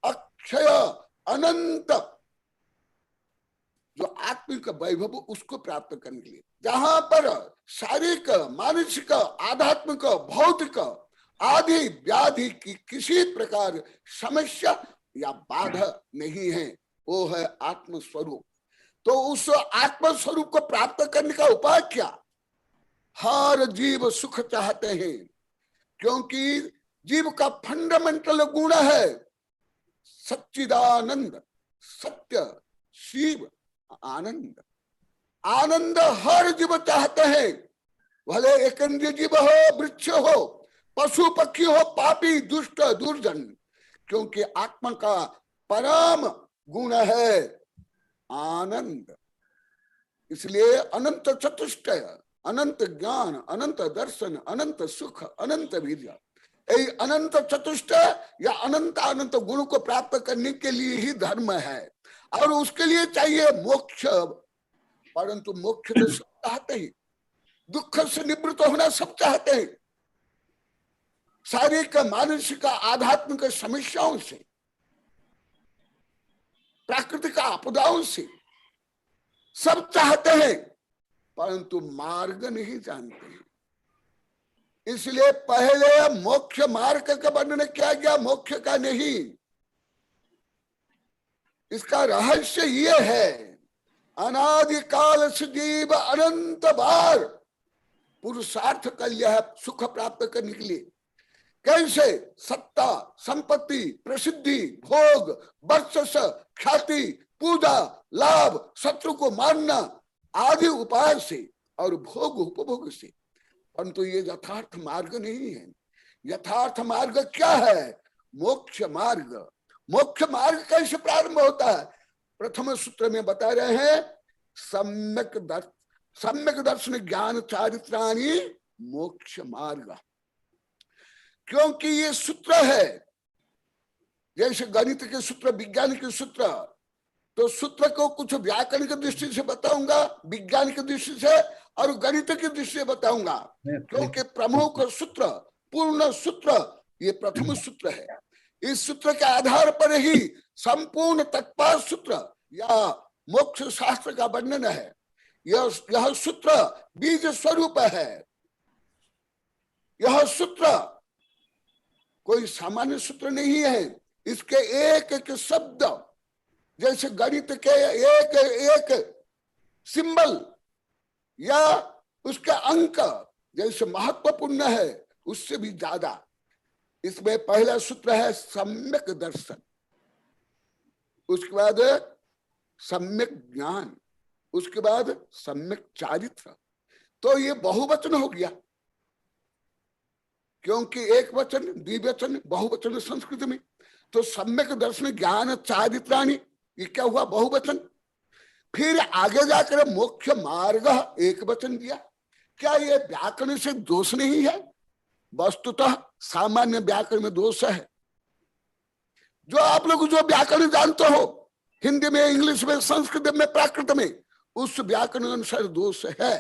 अक्षय अनंत जो आत्मिक वैभव, उसको प्राप्त करने के लिए, जहां पर शारीरिक, मानसिक, आध्यात्मिक, भौतिक आदि व्याधि की किसी प्रकार समस्या या बाधा नहीं है, वो है आत्मस्वरूप। तो उस आत्मस्वरूप को प्राप्त करने का उपाय क्या? हर जीव सुख चाहते हैं, क्योंकि जीव का फंडामेंटल गुण है सच्चिदानंद, सत्य, शिव, आनंद। आनंद हर जीव चाहते हैं, भले एकंद्रीय जीव हो, वृक्ष हो, पशु पक्षी हो, पापी, दुष्ट, दुर्जन, क्योंकि आत्मा का परम गुण है आनंद। इसलिए अनंत चतुष्टय, अनंत ज्ञान, अनंत दर्शन, अनंत सुख, अनंत वीर्य, यही अनंत चतुष्टय या अनंत अनंत गुण को प्राप्त करने के लिए ही धर्म है, और उसके लिए चाहिए मोक्ष। परंतु मोक्ष तो सब चाहते हैं, दुख से निवृत्त होना सब चाहते हैं, शारीरिक, मानसिक, आध्यात्मिक समस्याओं से, प्राकृतिक आपदाओं से सब चाहते हैं, परंतु मार्ग नहीं जानते हैं। इसलिए पहले मोक्ष मार्ग का वर्णन किया गया, मोक्ष का नहीं। इसका रहस्य ये है, अनादिकाल से जीव अनंत बार पुरुषार्थ कर लिया है सुख प्राप्त करने के लिए। कैसे? सत्ता, संपत्ति, प्रसिद्धि, भोग, वर्चस्व, ख्याति, पूजा, लाभ, शत्रु को मारना आदि उपाय से और भोग उपभोग से। परंतु ये यथार्थ मार्ग नहीं है। यथार्थ मार्ग क्या है? मोक्ष मार्ग। मोक्ष मार्ग कैसे प्रारंभ होता है? प्रथम सूत्र में बता रहे हैं, सम्यक दर्शन ज्ञान चारित्राणि मोक्ष मार्ग। क्योंकि ये सूत्र है, जैसे गणित के सूत्र, विज्ञान के सूत्र, तो सूत्र को कुछ व्याकरण की दृष्टि से बताऊंगा, विज्ञान की दृष्टि से और गणित की दृष्टि से बताऊंगा। क्योंकि प्रमुख सूत्र, पूर्ण सूत्र ये प्रथम सूत्र है। इस सूत्र के आधार पर ही संपूर्ण तत्पर सूत्र या मोक्ष शास्त्र का वर्णन है। यह सूत्र बीज स्वरूप है। यह सूत्र कोई सामान्य सूत्र नहीं है। इसके एक एक शब्द, जैसे गणित के एक एक सिंबल या उसके अंक जैसे महत्वपूर्ण है, उससे भी ज्यादा इसमें पहला सूत्र है सम्यक दर्शन, उसके बाद सम्यक ज्ञान, उसके बाद सम्यक चारित्र। तो ये बहुवचन हो गया, क्योंकि एक वचन, द्विवचन, बहुवचन संस्कृत में। तो सम्यक दर्शन ज्ञान चारित्राणि, ये क्या हुआ? बहुवचन। फिर आगे जाकर मोक्ष मार्ग एक वचन दिया। क्या ये व्याकरण से दोष नहीं है? वस्तुतः सामान्य व्याकरण में दोष है। जो आप लोग जो व्याकरण जानते हो, हिंदी में, इंग्लिश में, संस्कृत में, प्राकृत में, उस व्याकरण अनुसार दोष है।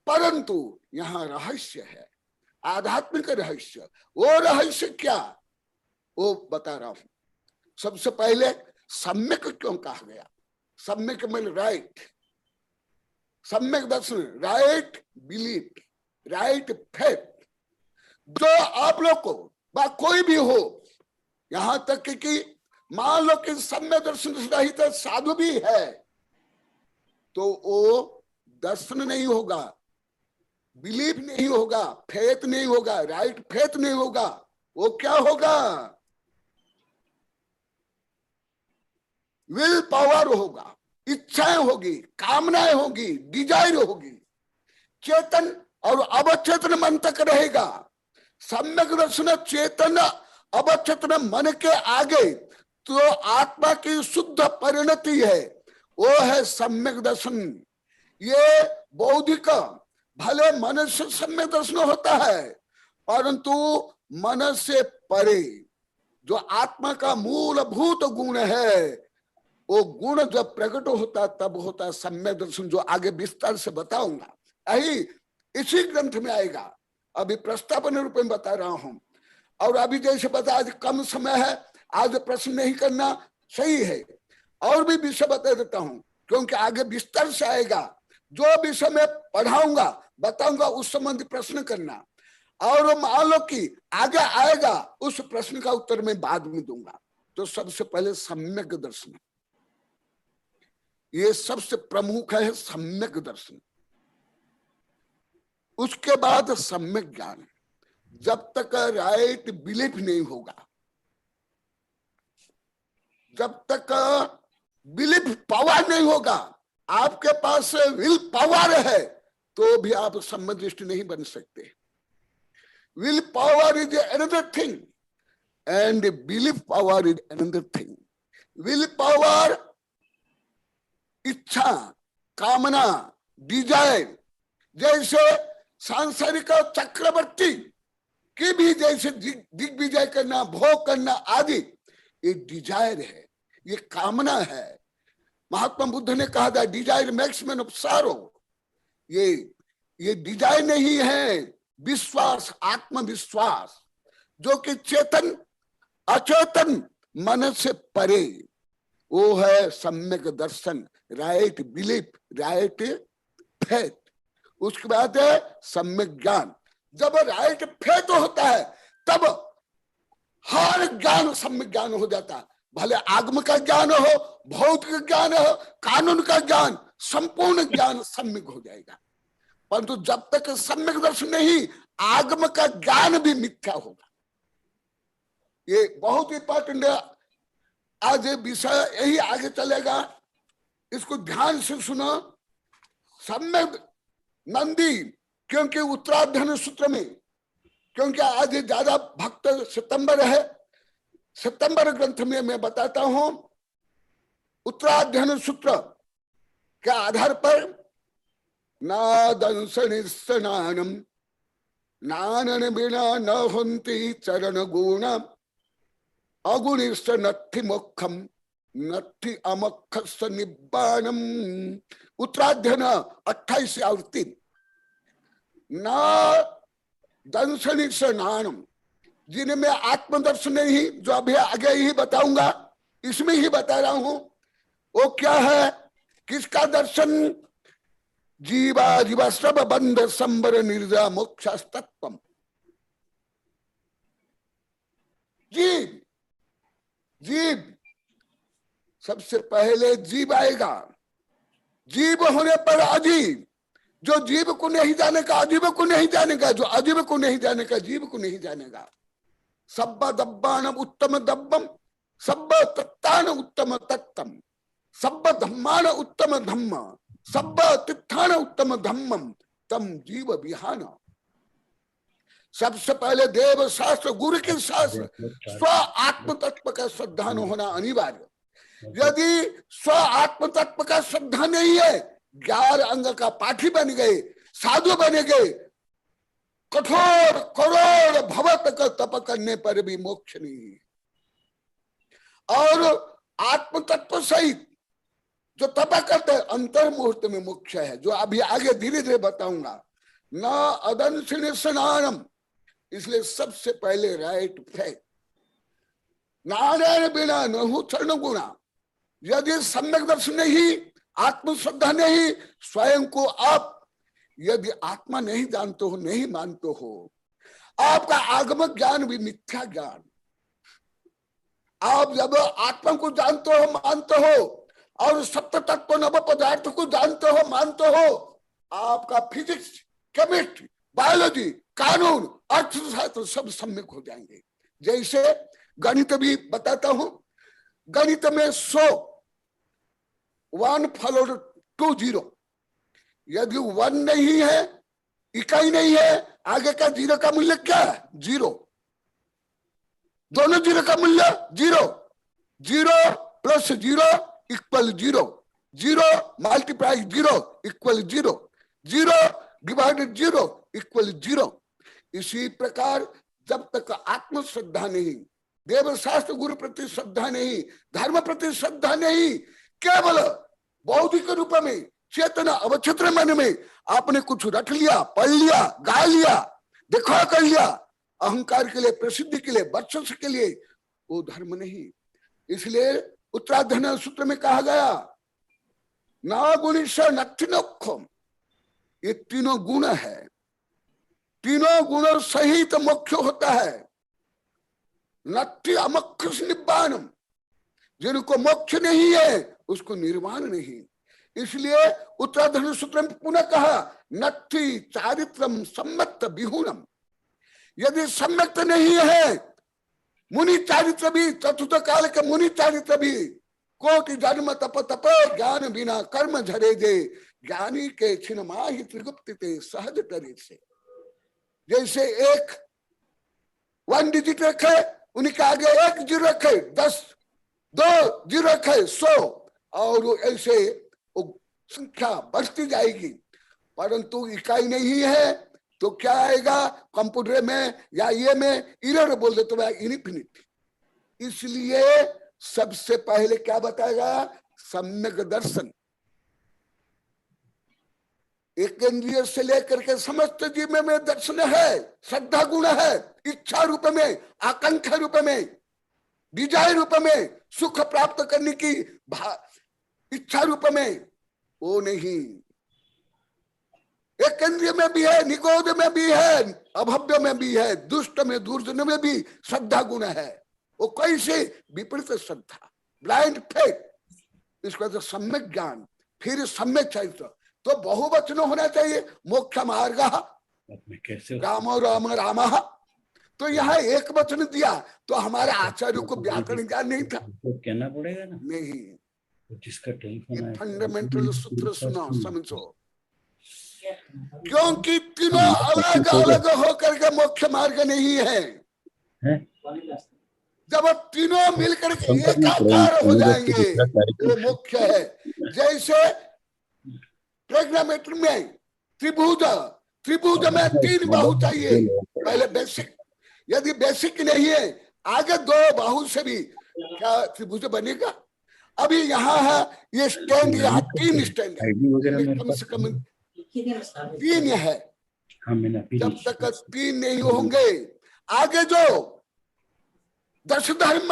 परंतु यहाँ रहस्य है, आध्यात्मिक रहस्य। वो रहस्य क्या, वो बता रहा हूं। सबसे पहले सम्यक क्यों कहा गया? सम्यक मतलब राइट, सम्यक दर्शन, राइट बिलीफ, राइट फेथ। जो आप लोग को बा कोई भी हो, यहां तक कि मान लो कि सम्यक दर्शन रहित साधु भी है, तो वो दर्शन नहीं होगा, बिलीफ नहीं होगा, फेथ नहीं होगा, राइट फेथ नहीं होगा। वो क्या होगा? विल पावर होगा, इच्छाएं होगी, कामनाएं होगी, डिजायर होगी। चेतन और अवचेतन मन तक रहेगा। सम्यक दर्शन चेतन अवचेतन मन के आगे तो आत्मा की शुद्ध परिणति है, वो है सम्यक दर्शन। ये बौद्धिक भले मन से सम्यक दर्शन होता है, परंतु मन से परे जो आत्मा का मूलभूत गुण है, वो गुण जब प्रकट होता तब होता सम्यक दर्शन, जो आगे विस्तार से बताऊंगा। यही इसी ग्रंथ में आएगा। अभी प्रस्तावना रूप में बता रहा हूं। और अभी जैसे बता, आज कम समय है, आज प्रश्न नहीं करना सही है, और भी विषय बता देता हूं, क्योंकि आगे विस्तार से आएगा। जो विषय मैं पढ़ाऊंगा, बताऊंगा, उस संबंधी प्रश्न करना। और मान लो कि आगे आएगा, उस प्रश्न का उत्तर मैं बाद में दूंगा। तो सबसे पहले सम्यक दर्शन, ये सबसे प्रमुख है, सम्यक दर्शन। उसके बाद सम्यक ज्ञान। जब तक राइट बिलीफ नहीं होगा, जब तक बिलीफ पावर नहीं होगा, आपके पास विल पावर है, तो भी आप सम्यक दृष्टि नहीं बन सकते। Will power is another thing, and belief power is another thing. Will power, इच्छा, कामना, डिजायर, जैसे सांसारिक चक्रवर्ती की भी जैसे दिग्विजय करना, भोग करना आदि, ये डिजायर है, ये कामना है। महात्मा बुद्ध ने कहा था desire makes man of sorrow. ये डिजायर नहीं है, विश्वास, आत्मविश्वास, जो कि चेतन अचेतन मन से परे, वो है सम्यक दर्शन, राइट बिलीफ, राइट फेथ। उसके बाद है सम्यक ज्ञान। जब राइट फेथ होता है तब हर ज्ञान सम्यक ज्ञान हो जाता है। भले आगम का ज्ञान हो, भौतिक ज्ञान हो, कानून का ज्ञान, संपूर्ण ज्ञान सम्यक हो जाएगा। परंतु जब तक सम्यक दर्शन नहीं, आगम का ज्ञान भी मिथ्या होगा। ये बहुत इंपॉर्टेंट है। आज ये विषय यही आगे चलेगा, इसको ध्यान से सुनो। सम्यक नंदी, क्योंकि उत्तराध्ययन सूत्र में, क्योंकि आज ज्यादा भक्त सितंबर है, सितंबर ग्रंथ में मैं बताता हूं उत्तराध्ययन सूत्र के आधार पर नादंसनिस्नानम नानन बिना न होन्ति चरण गुण अगुणिश्च नत्थि मोक्षम नत्थि अमोक्षस्य निब्बाणम। उत्तराध्ययन 28 आवृत्ति। न दंसनि स्नानम, जिनमें आत्मदर्शन नहीं, जो अभी आगे ही बताऊंगा, इसमें ही बता रहा हूं, वो क्या है, किसका दर्शन? जीवा जीवा सब बंध संबर निर्जा मोक्षस्तत्वम। जीव, जीव सबसे पहले जीव आएगा। जीव होने पर अजीव, जो जीव को नहीं जानेगा अजीव को नहीं जानेगा, जो अजीव को नहीं जानेगा जीव को नहीं जानेगा। सब्ब दब्बान उत्तम दब्बम, सब्ब तत्तान उत्तम तत्तम, सब्ब धम्मान उत्तम धम्म, सब्ब तित्थान उत्तम धम्मम, तम जीव विहान। सबसे पहले देव शास्त्र, गुरु के शास्त्र, स्व आत्म तत्व का श्रद्धान होना अनिवार्य। यदि स्व आत्म तत्व का श्रद्धा नहीं है, 11 अंग का पाठी बन गए, साधु बने गए, कठोर करोड़ भव तक तप करने पर भी मोक्ष नहीं है। और आत्म तत्व सहित जो तप करते हैं अंतर मुहूर्त में मोक्ष है, जो अभी आगे धीरे धीरे बताऊंगा। न अदंसिन स्नानम, इसलिए सबसे पहले राइट फेथ। नारायण बिना नहु चरण गुणा, यदि सम्यक दर्शन नहीं, आत्मश्रद्धा नहीं, स्वयं को आप यदि आत्मा नहीं जानते हो, नहीं मानते हो, आपका आगम ज्ञान भी मिथ्या ज्ञान। आप जब आत्मा को जानते हो, मानते हो, और सत्य तत्व नव पदार्थ को जानते हो, मानते हो, आपका फिजिक्स, केमिस्ट्री, बायोलॉजी, कानून, अर्थशास्त्र सब सम्यक हो जाएंगे। जैसे गणित भी बताता हूं, गणित में 100 1 फॉलोड 2 0, यदि 1 नहीं है, इकाई नहीं है, आगे का 0 का मूल्य क्या है? 0। दोनों 0 का मूल्य 0, 0 plus 0 equal 0, 0 multiply 0 equal 0, 0 divided 0 equal 0। इसी प्रकार जब तक आत्मश्रद्धा नहीं, देव शास्त्र गुरु प्रति श्रद्धा नहीं, धर्म प्रति श्रद्धा नहीं, केवल बौद्धिक रूप में चेतना अवचित्र मन में आपने कुछ रट लिया, पढ़ लिया, गा लिया, दिखा कर लिया, अहंकार के लिए, प्रसिद्धि के लिए, वर्चस्व के लिए, वो धर्म नहीं। इसलिए उत्तराध्ययन सूत्र में कहा गया ना गुणिश नत्थिनोक्षम, ये तीनों गुण है, तीनों गुण सहित मोक्ष होता है। नत्थि अमोक्ष निब्बाणम, जिनको मोक्ष नहीं है उसको निर्वाण नहीं। इसलिए उत्तराध्ययन सूत्र में पुनः कहा नत्थि चारित्रम सम्मत विहुणम, यदि सम्यक्त नहीं है, मुनि चारित्र भी, चतुर्थ काल के मुनि चारित्र भी, कोटि जन्म तप तप ज्ञान बिना कर्म झरे जे, ज्ञानी के छिन माहि त्रिगुप्ति सहज तरी से। जैसे एक 1 डिजिट रखे उनके आगे 1 जीरो रखे 10, 2 जीरो रखे 100, और ऐसे संख्या बढ़ती जाएगी। परंतु इकाई नहीं है तो क्या आएगा कंप्यूटर में या ये में इरर बोल दे तो इनफिनिटी। इसलिए सबसे पहले क्या बताएगा, सम्यक दर्शन। एक इंद्रिय से लेकर के समस्त जीव में दर्शन है, श्रद्धा गुण है, इच्छा रूप में, आकांक्षा रूप में, डिजायर रूप में, सुख प्राप्त करने की इच्छा रूप में, वो नहीं। एक इंद्रिय में भी है, निगोद में भी है, अभव्य में भी है, दुष्ट में दुर्जन में भी श्रद्धा गुण है। वो कैसे? विपरीत श्रद्धा, ब्लाइंड फेथ, इसको तो सम्यक ज्ञान, फिर सम्यक चरित्र। तो बहुवचन होना चाहिए, मोक्ष मार्ग राम राम राम। तो यहाँ एक वचन दिया तो हमारे आचार्य को व्याकरण ज्ञान नहीं था, कहना पड़ेगा ना, नहीं। जिसका टेलीफोन फंडामेंटल सूत्र सुनो, समझो। क्योंकि तीनों अलग अलग होकर के मोक्ष मार्ग नहीं है। जब तीनों मिलकर के एकाकार हो जाएंगे वो मोक्ष है। जैसे ट्रिग्नोमेट्री में त्रिभुज, त्रिभुज में 3 बाहु चाहिए, पहले बेसिक। यदि बेसिक नहीं है, आगे 2 बाहु से भी क्या त्रिभुज बनेगा? अभी यहाँ है ये स्टैंड, यहाँ 3 स्टैंड है, कम से कम 3 है। जब तक 3 नहीं होंगे, आगे जो 10 धर्म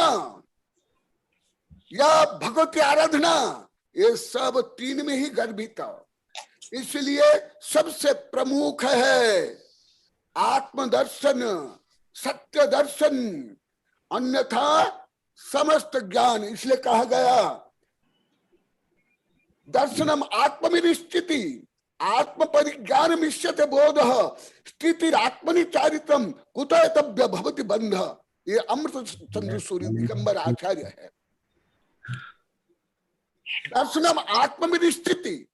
या भगवती आराधना, ये सब 3 में ही गर्भित है। इसलिए सबसे प्रमुख है आत्मदर्शन, सत्य दर्शन, अन्यथा समस्त ज्ञान। इसलिए कहा गया दर्शनम आत्मनिश्चिति, आत्म परिज्ञान मिश्यते बोध, स्थिति आत्मनि चारित्रम कुतयतव्य भवति बंध। ये अमृत चंद्र सूर्य दिगंबर आचार्य है। दर्शनम आत्मनिश्चिति,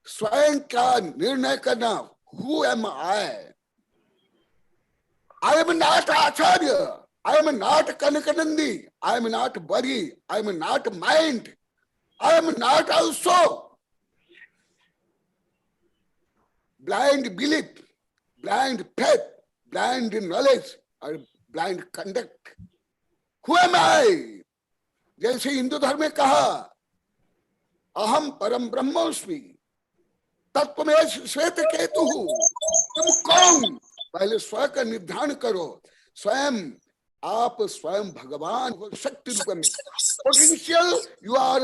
स्वयं का निर्णय करना, who am I am not Acharya, I am not Kanakanandi, I am not Bari, I am not mind, I am not also blind belief, blind faith, blind knowledge or blind conduct. Who am I? जैसे हिंदू धर्म में कहा अहम परम ब्रह्मोस्मि तत्त्वमेव श्वेत केतु, तुम कौन? पहले स्वयं का निर्धारण करो। स्वयं आप स्वयं भगवान हो, शक्ति रूप में potential, you are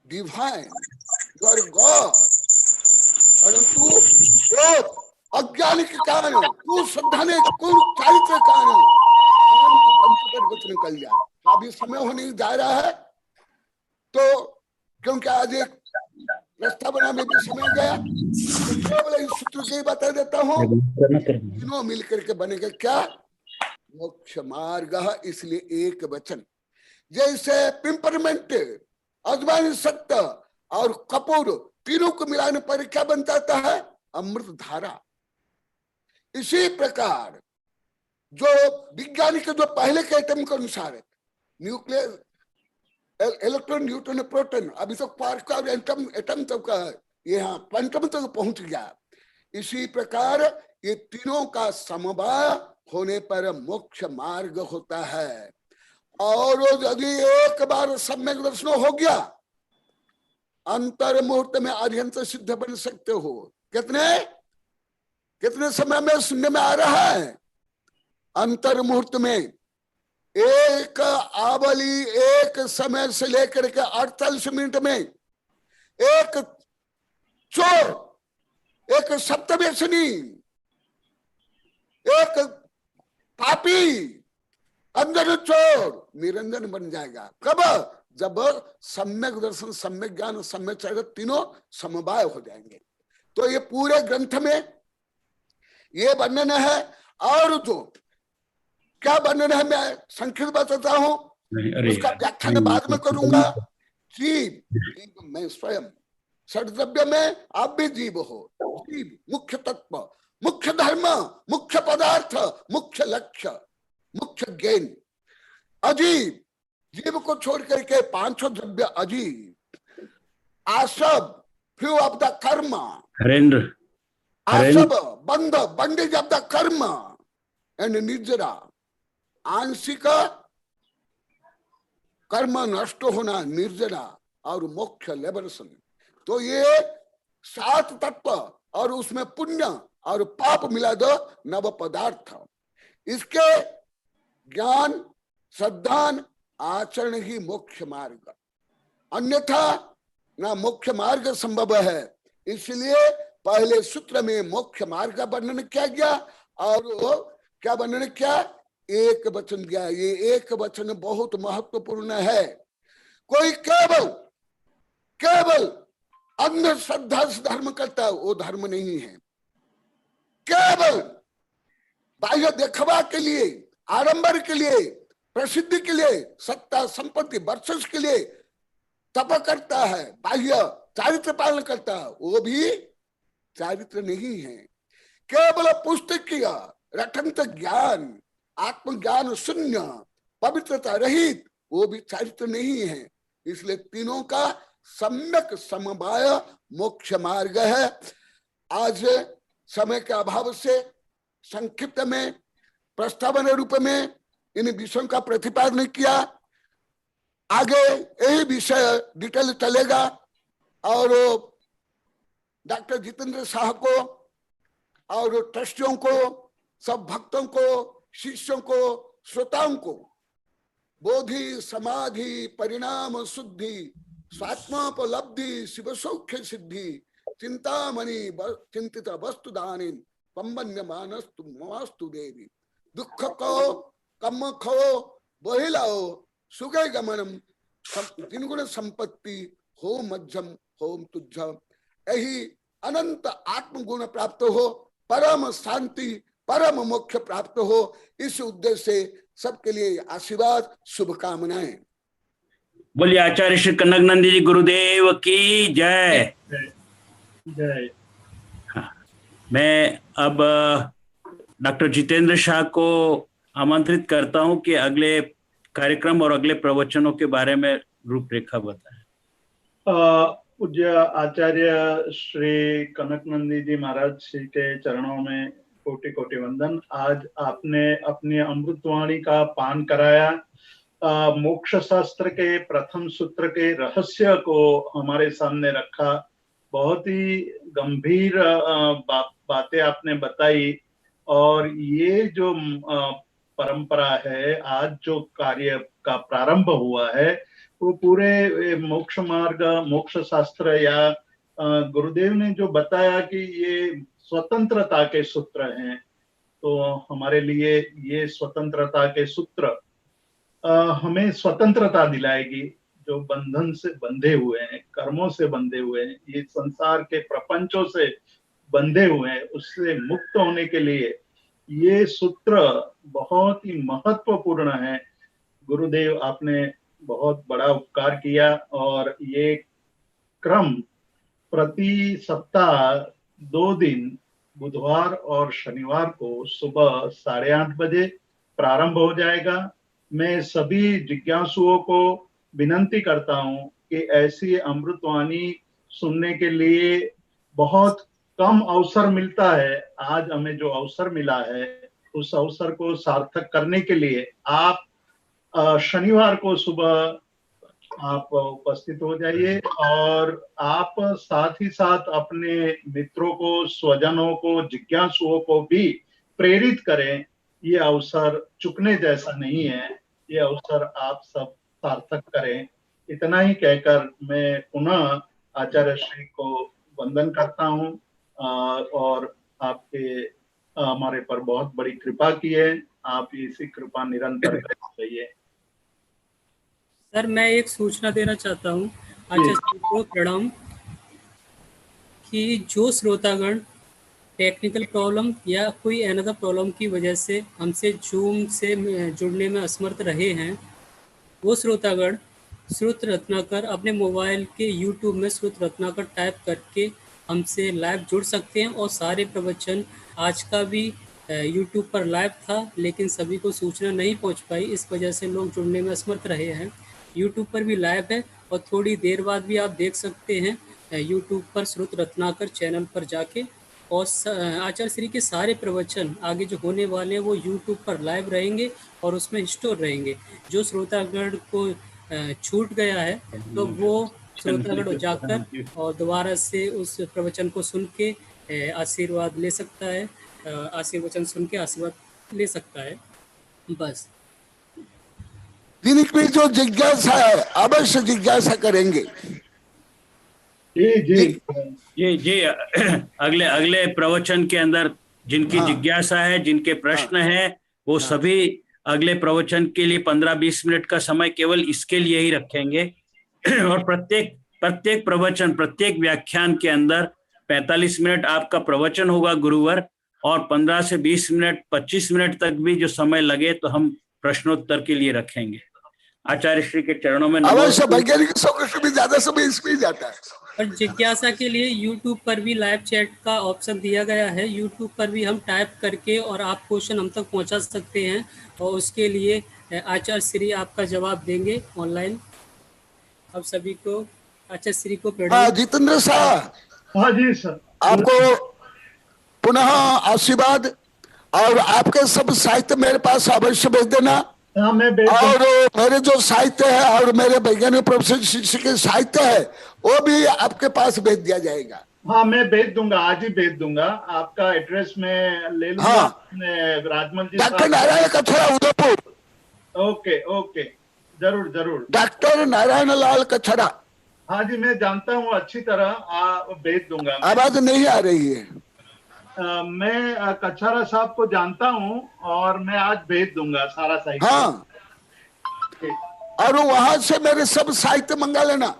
divine, you are God. परंतु वो अज्ञान के कारण, श्रद्धा ने चारित्र कारण पंचपद निकल जाए। अभी समय होने जा रहा है, तो क्योंकि आज एक प्रस्तावना में भी समय गया, तो केवल इस सूत्र के बता देता हूँ। तीनों मिलकर के बनेगा क्या? मोक्ष मार्ग। इसलिए एक वचन। जैसे पिंपरमेंट, अजवाइन, सत्य और कपूर, तीनों को मिलाने पर क्या बन जाता है? अमृत धारा। इसी प्रकार जो विज्ञानिक जो पहले के एटम के अनुसार न्यूक्लियर, इलेक्ट्रॉन, न्यूट्रॉन, प्रोटॉन, अभी तक क्वार्क और एटम तक यहाँ क्वांटम तक पहुंच गया। इसी प्रकार ये तीनों का समवाय होने पर मोक्ष मार्ग होता है। और यदि एक बार सम्यक दर्शन हो गया, अंतर मुहूर्त में अरिहंत सिद्ध बन सकते हो। कितने समय में सुनने में आ रहा है? अंतर मुहूर्त में एक आवली, एक समय से लेकर के 48 मिनट में एक चोर, एक सप्तव्यसनी, एक पापी, अंदर चोर निरंजन बन जाएगा। कब? जब सम्यक दर्शन, सम्यक ज्ञान, सम्यक चरित्र तीनों समवाय हो जाएंगे। तो ये पूरे ग्रंथ में ये वर्णन है। और जो क्या वर्णन है मैं संक्षिप्त बताता हूं, उसका व्याख्यान बाद में करूंगा। जीव मैं स्वयं, षड्द्रव्य में आप भी जीव हो। जीव मुख्य तत्व, मुख्य धर्म, मुख्य पदार्थ, मुख्य लक्ष्य, मुख्य ज्ञान, अजीब, जीव को छोड़ करके पांचों द्रव्य अजीब, आसब, फ्यू ऑफ द कर्म, हरेंद्र, आसब बंध, बंडेज ऑफ द कर्म एंड निर्जरा, आंशिक कर्म नष्ट होना निर्जरा और मोक्ष लिबरेशन। तो ये 7 तत्व और उसमें पुण्य और पाप मिला दो नव पदार्थ। इसके ज्ञान श्रद्धान आचरण ही मोक्ष मार्ग, अन्यथा ना मोक्ष मार्ग संभव है। इसलिए पहले सूत्र में मोक्ष मार्ग का वर्णन किया गया और क्या वर्णन किया, एक वचन दिया। ये एक वचन बहुत महत्वपूर्ण है। कोई केवल अंधश्रद्धा से धर्म करता है, वो धर्म नहीं है। केवल बाह्य देखवा के लिए, आडंबर के लिए, प्रसिद्धि के लिए, सत्ता संपत्ति वर्चस्व के लिए तप करता है, बाह्य चारित्र पालन करता है, वो भी चारित्र नहीं है। केवल पुस्तकीय रटंत ज्ञान, आत्मज्ञान शून्य, पवित्रता रहित, वो भी चारित्र नहीं है। इसलिए तीनों का सम्यक समवाय मोक्ष मार्ग है। आज समय के अभाव से संक्षिप्त में प्रस्तावना रूप में इन विषयों का प्रतिपादन किया। आगे यही विषय डिटेल चलेगा और डॉक्टर जितेंद्र शाह को और ट्रस्टियों को, सब भक्तों को, शिष्यों को, श्रोताओं को बोधि समाधि परिणाम शुद्धि स्वात्मोपलब्धि शिव सौख्य सिद्धि चिंतामणि चिंतित वस्तु दानी पंबन्य मानस्तु मस्तु देवी। दुख को कम खो बहिलाओ सुगय गमनम जिनगुण संपत्ति हो मध्यम होम तुझम। यही अनंत आत्मगुण प्राप्त हो, परम शांति परम मोक्ष प्राप्त हो। इस उद्देश्य से सबके लिए आशीर्वाद शुभकामनाएं। बोलिए आचार्य श्री कनकनंदी जी गुरुदेव की जय। जय। हाँ, मैं अब डॉक्टर जितेंद्र शाह को आमंत्रित करता हूं कि अगले कार्यक्रम और अगले प्रवचनों के बारे में रूपरेखा बताएं। पूज्य आचार्य श्री कनकनंदी जी महाराज जी के चरणों में कोटि कोटि वंदन। आज आपने अपनी अमृतवाणी का पान कराया, मोक्ष शास्त्र के प्रथम सूत्र के रहस्य को हमारे सामने रखा। बहुत ही गंभीर बातें आपने बताई और ये जो परंपरा है, आज जो कार्य का प्रारंभ हुआ है, वो पूरे मोक्ष मार्ग, मोक्ष शास्त्र या गुरुदेव ने जो बताया कि ये स्वतंत्रता के सूत्र हैं, तो हमारे लिए ये स्वतंत्रता के सूत्र हमें स्वतंत्रता दिलाएगी। जो बंधन से बंधे हुए हैं, कर्मों से बंधे हुए हैं, ये संसार के प्रपंचों से बंधे हुए हैं, उससे मुक्त होने के लिए ये सूत्र बहुत ही महत्वपूर्ण है। गुरुदेव आपने बहुत बड़ा उपकार किया और ये क्रम प्रति सप्ताह 2 दिन बुधवार और शनिवार को सुबह 8:30 बजे प्रारंभ हो जाएगा। मैं सभी जिज्ञासुओं को विनंती करता हूं कि ऐसी अमृतवाणी सुनने के लिए बहुत कम अवसर मिलता है। आज हमें जो अवसर मिला है, उस अवसर को सार्थक करने के लिए आप शनिवार को सुबह आप उपस्थित हो जाइए और आप साथ ही साथ अपने मित्रों को, स्वजनों को, जिज्ञासुओं को भी प्रेरित करें। ये अवसर चुकने जैसा नहीं है, ये अवसर आप सब सार्थक करें। इतना ही कहकर मैं पुनः आचार्य श्री को वंदन करता हूँ और आपके हमारे पर बहुत बड़ी कृपा की है। आप इसी कृपा निरंतर करते रहिए। सर, मैं एक सूचना देना चाहता हूँ आचार्य श्री को प्रणाम कि जो श्रोतागण टेक्निकल प्रॉब्लम या कोई अनदर प्रॉब्लम की वजह से हमसे जूम से जुड़ने में असमर्थ रहे हैं, वो श्रोतागण श्रुत रत्नाकर अपने मोबाइल के यूट्यूब में श्रुत रत्नाकर टाइप करके हमसे लाइव जुड़ सकते हैं और सारे प्रवचन आज का भी यूट्यूब पर लाइव था, लेकिन सभी को सूचना नहीं पहुंच पाई, इस वजह से लोग जुड़ने में असमर्थ रहे हैं। यूट्यूब पर भी लाइव है और थोड़ी देर बाद भी आप देख सकते हैं यूट्यूब पर श्रुत रत्नाकर चैनल पर जाके। और आचार्य श्री के सारे प्रवचन आगे जो होने वाले हैं वो यूट्यूब पर लाइव रहेंगे और उसमें स्टोर रहेंगे। जो श्रोतागण को छूट गया है तो वो श्रोतागण जाकर और दोबारा से उस प्रवचन को सुन के आशीर्वाद ले सकता है, आशीर्वचन सुन के आशीर्वाद ले सकता है। बस जिनकी जो जिज्ञासा है अवश्य जिज्ञासा करेंगे। जी अगले प्रवचन के अंदर जिनकी जिज्ञासा है, जिनके प्रश्न है, वो सभी अगले प्रवचन के लिए 15-20 मिनट का समय केवल इसके लिए ही रखेंगे। और प्रत्येक प्रवचन, प्रत्येक व्याख्यान के अंदर 45 मिनट आपका प्रवचन होगा गुरुवार, और 15 से 20 मिनट 25 मिनट तक भी जो समय लगे तो हम प्रश्नोत्तर के लिए रखेंगे। आचार्य श्री के चरणों में अवश्य। वैज्ञानिक भी ज्यादा समय इसमें जाता है। और जिज्ञासा के लिए YouTube पर भी लाइव चैट का ऑप्शन दिया गया है। YouTube पर भी हम टाइप करके और आप क्वेश्चन हम तक पहुंचा सकते हैं, और उसके लिए आचार्य श्री आपका जवाब देंगे ऑनलाइन। अब सभी को आचार्य श्री को प्रणाम। जितेंद्र साहब। हाँ जी सर। आपको पुनः आशीर्वाद, और आपके सब साहित्य मेरे पास अवश्य भेज देना। हाँ, मैं और मेरे जो साहित्य है और मेरे वैज्ञानिक प्रोफेसर शिष्य के साहित्य है वो भी आपके पास भेज दिया जाएगा। हाँ, मैं भेज दूंगा, आज ही भेज दूंगा। आपका एड्रेस में ले लूंगा। हाँ। Rajmal ji, doctor Narayan Kachhara, Udaipur. Okay okay, जरूर जरूर। डॉक्टर नारायण लाल कछड़ा। हाँ जी, मैं जानता हूँ अच्छी तरह, भेज दूंगा। आवाज नहीं आ रही है। मैं कछारा साहब को जानता हूँ और मैं आज भेज दूंगा सारा साहित्य। हाँ, और वहां से मेरे सब साहित्य मंगा लेना।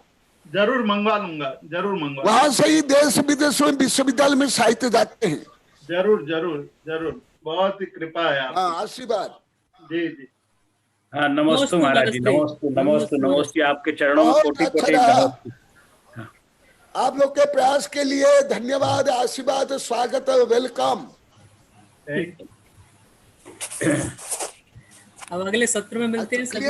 जरूर मंगवा लूंगा, जरूर मंगवा। वहां से ही देश विदेश में विश्वविद्यालय में साहित्य जाते हैं। जरूर जरूर जरूर, बहुत ही कृपा है आप। हाँ, आशीर्वाद। जी जी। हाँ, नमस्ते महाराज जी, नमस्ते। आपके चरणों में कोटि-कोटि नमस्ते। आप लोग के प्रयास के लिए धन्यवाद, आशीर्वाद, स्वागत, वेलकम। अब अगले सत्र में मिलते हैं सभी।